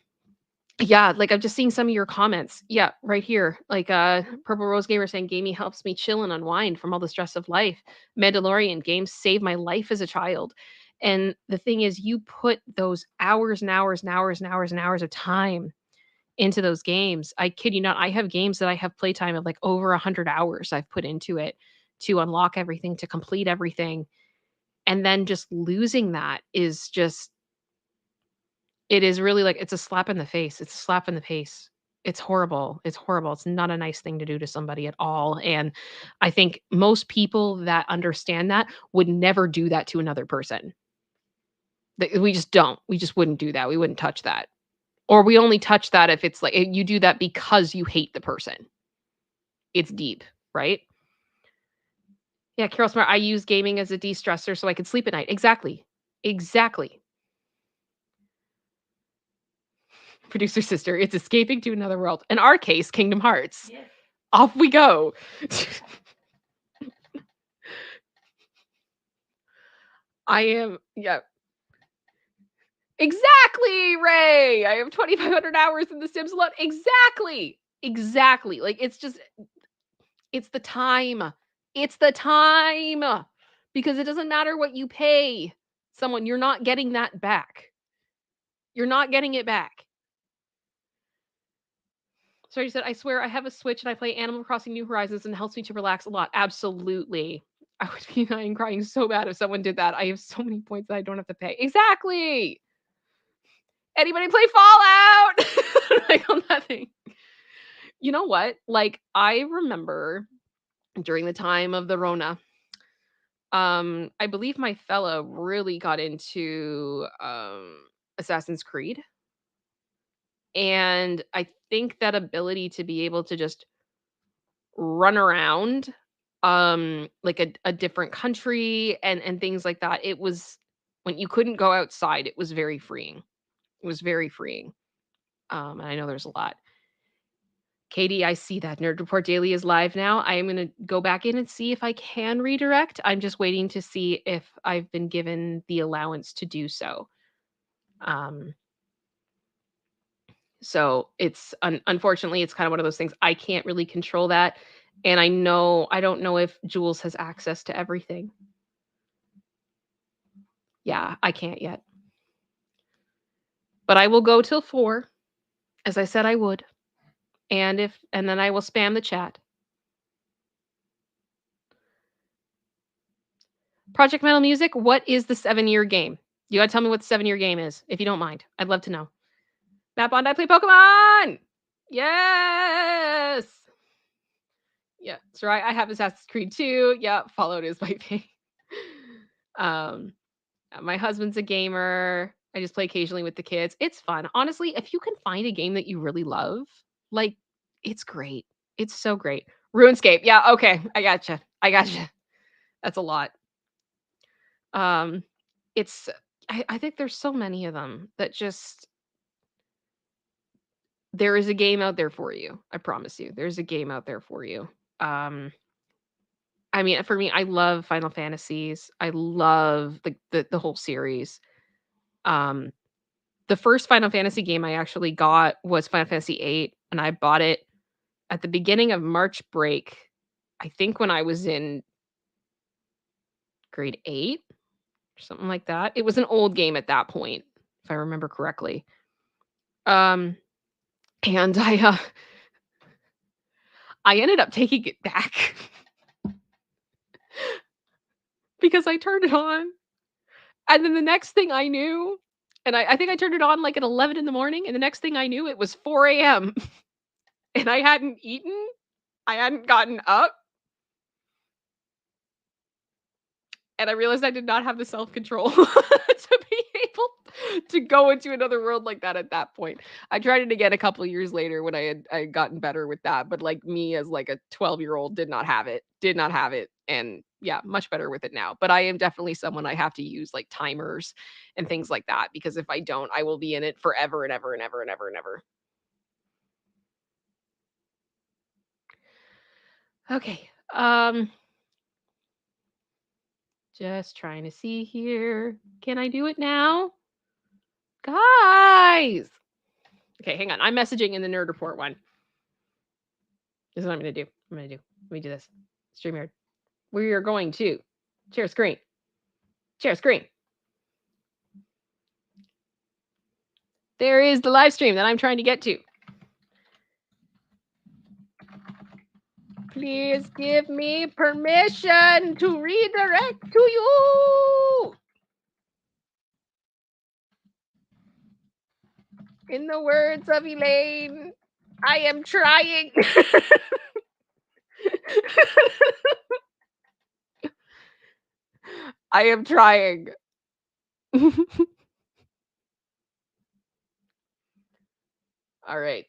S1: Yeah, like I'm just seeing some of your comments. Yeah, right here. Like Purple Rose Gamer saying gaming helps me chill and unwind from all the stress of life. Mandalorian games saved my life as a child. And the thing is you put those hours and hours and hours and hours and hours of time into those games. I kid you not, I have games that I have playtime of like over 100 hours I've put into it to unlock everything, to complete everything. And then just losing that is just it is really like it's a slap in the face. It's a slap in the face. It's horrible. It's horrible. It's not a nice thing to do to somebody at all. And I think most people that understand that would never do that to another person. We just don't. We just wouldn't do that. We wouldn't touch that. Or we only touch that if it's like you do that because you hate the person. It's deep, right? Yeah, Carol Smart, I use gaming as a de-stressor so I could sleep at night. Exactly. Exactly. Producer sister, it's escaping to another world. In our case, Kingdom Hearts.
S2: Yes.
S1: Off we go. I am, yeah. Exactly, Ray. I have 2,500 hours in The Sims alone. Exactly. Exactly. Like it's just, it's the time. It's the time. Because it doesn't matter what you pay someone, you're not getting that back. You're not getting it back. So you said, I swear I have a Switch and I play Animal Crossing New Horizons and it helps me to relax a lot. Absolutely. I would be dying crying so bad if someone did that. I have so many points that I don't have to pay. Exactly. Anybody play Fallout? Like on that thing. You know what? Like I remember during the time of the Rona, I believe my fella really got into Assassin's Creed. And I think that ability to be able to just run around like a different country and things like that, it was when you couldn't go outside, it was very freeing. It was very freeing. And I know there's a lot. Katie, I see that Nerd Report Daily is live now. I am going to go back in and see if I can redirect. I'm just waiting to see if I've been given the allowance to do so. So it's unfortunately, it's kind of one of those things I can't really control that. And I don't know if Jules has access to everything. Yeah, I can't yet. But I will go till 4, as I said I would. And then I will spam the chat. Project Metal Music, what is the 7-year game? You gotta tell me what the 7-year game is, if you don't mind. I'd love to know. Matt Bond, I play Pokemon! Yes! Yeah, that's right. I have Assassin's Creed 2. Yeah, Fallout is my thing. My husband's a gamer. I just play occasionally with the kids. It's fun. Honestly, if you can find a game that you really love, like, it's great. It's so great. RuneScape. Yeah, okay. I gotcha. That's a lot. It's I think there's so many of them that just there is a game out there for you. I promise you. There's a game out there for you. I mean, for me, I love Final Fantasies. I love the whole series. The first Final Fantasy game I actually got was Final Fantasy VIII, and I bought it at the beginning of March break. I think when I was in grade 8 or something like that. It was an old game at that point, if I remember correctly. And I ended up taking it back because I turned it on. And then the next thing I knew, and I think I turned it on like at 11 in the morning, and the next thing I knew, it was 4 a.m. and I hadn't eaten. I hadn't gotten up. And I realized I did not have the self-control to be able to go into another world like that at that point. I tried it again a couple of years later when I had gotten better with that, but like me as like a 12-year-old did not have it. And yeah, much better with it now. But I am definitely someone I have to use like timers and things like that because if I don't, I will be in it forever and ever and ever and ever and ever. Okay. Just trying to see here. Can I do it now? Guys! Okay, hang on. I'm messaging in the Nerd Report one. This is what I'm going to do. Let me do this. StreamYard. We are going to share screen. Share screen. There is the live stream that I'm trying to get to. Please give me permission to redirect to you. In the words of Elaine, I am trying. I am trying. All right.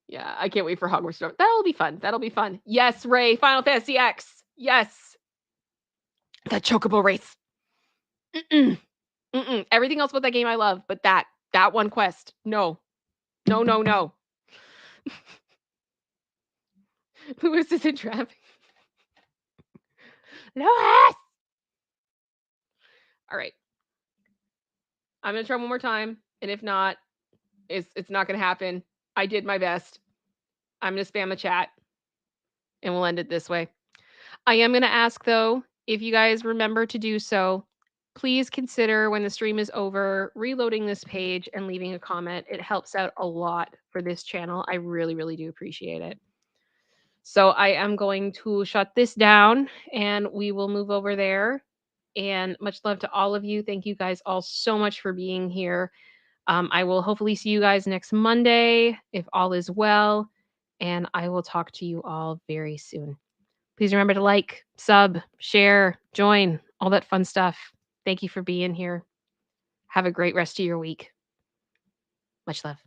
S1: Yeah, I can't wait for Hogwarts. That'll be fun. That'll be fun. Yes, Ray, Final Fantasy X. Yes. The Chocobo race. Mm-mm. Mm-mm. Everything else about that game I love, but that one quest. No. No, no, no. Lewis is in traffic. Lewis! All right. I'm going to try one more time. And if not, it's not going to happen. I did my best. I'm going to spam the chat. And we'll end it this way. I am going to ask, though, if you guys remember to do so, please consider when the stream is over, reloading this page and leaving a comment. It helps out a lot for this channel. I really, really do appreciate it. So I am going to shut this down and we will move over there. And much love to all of you. Thank you guys all so much for being here. I will hopefully see you guys next Monday if all is well. And I will talk to you all very soon. Please remember to like, sub, share, join, all that fun stuff. Thank you for being here. Have a great rest of your week. Much love.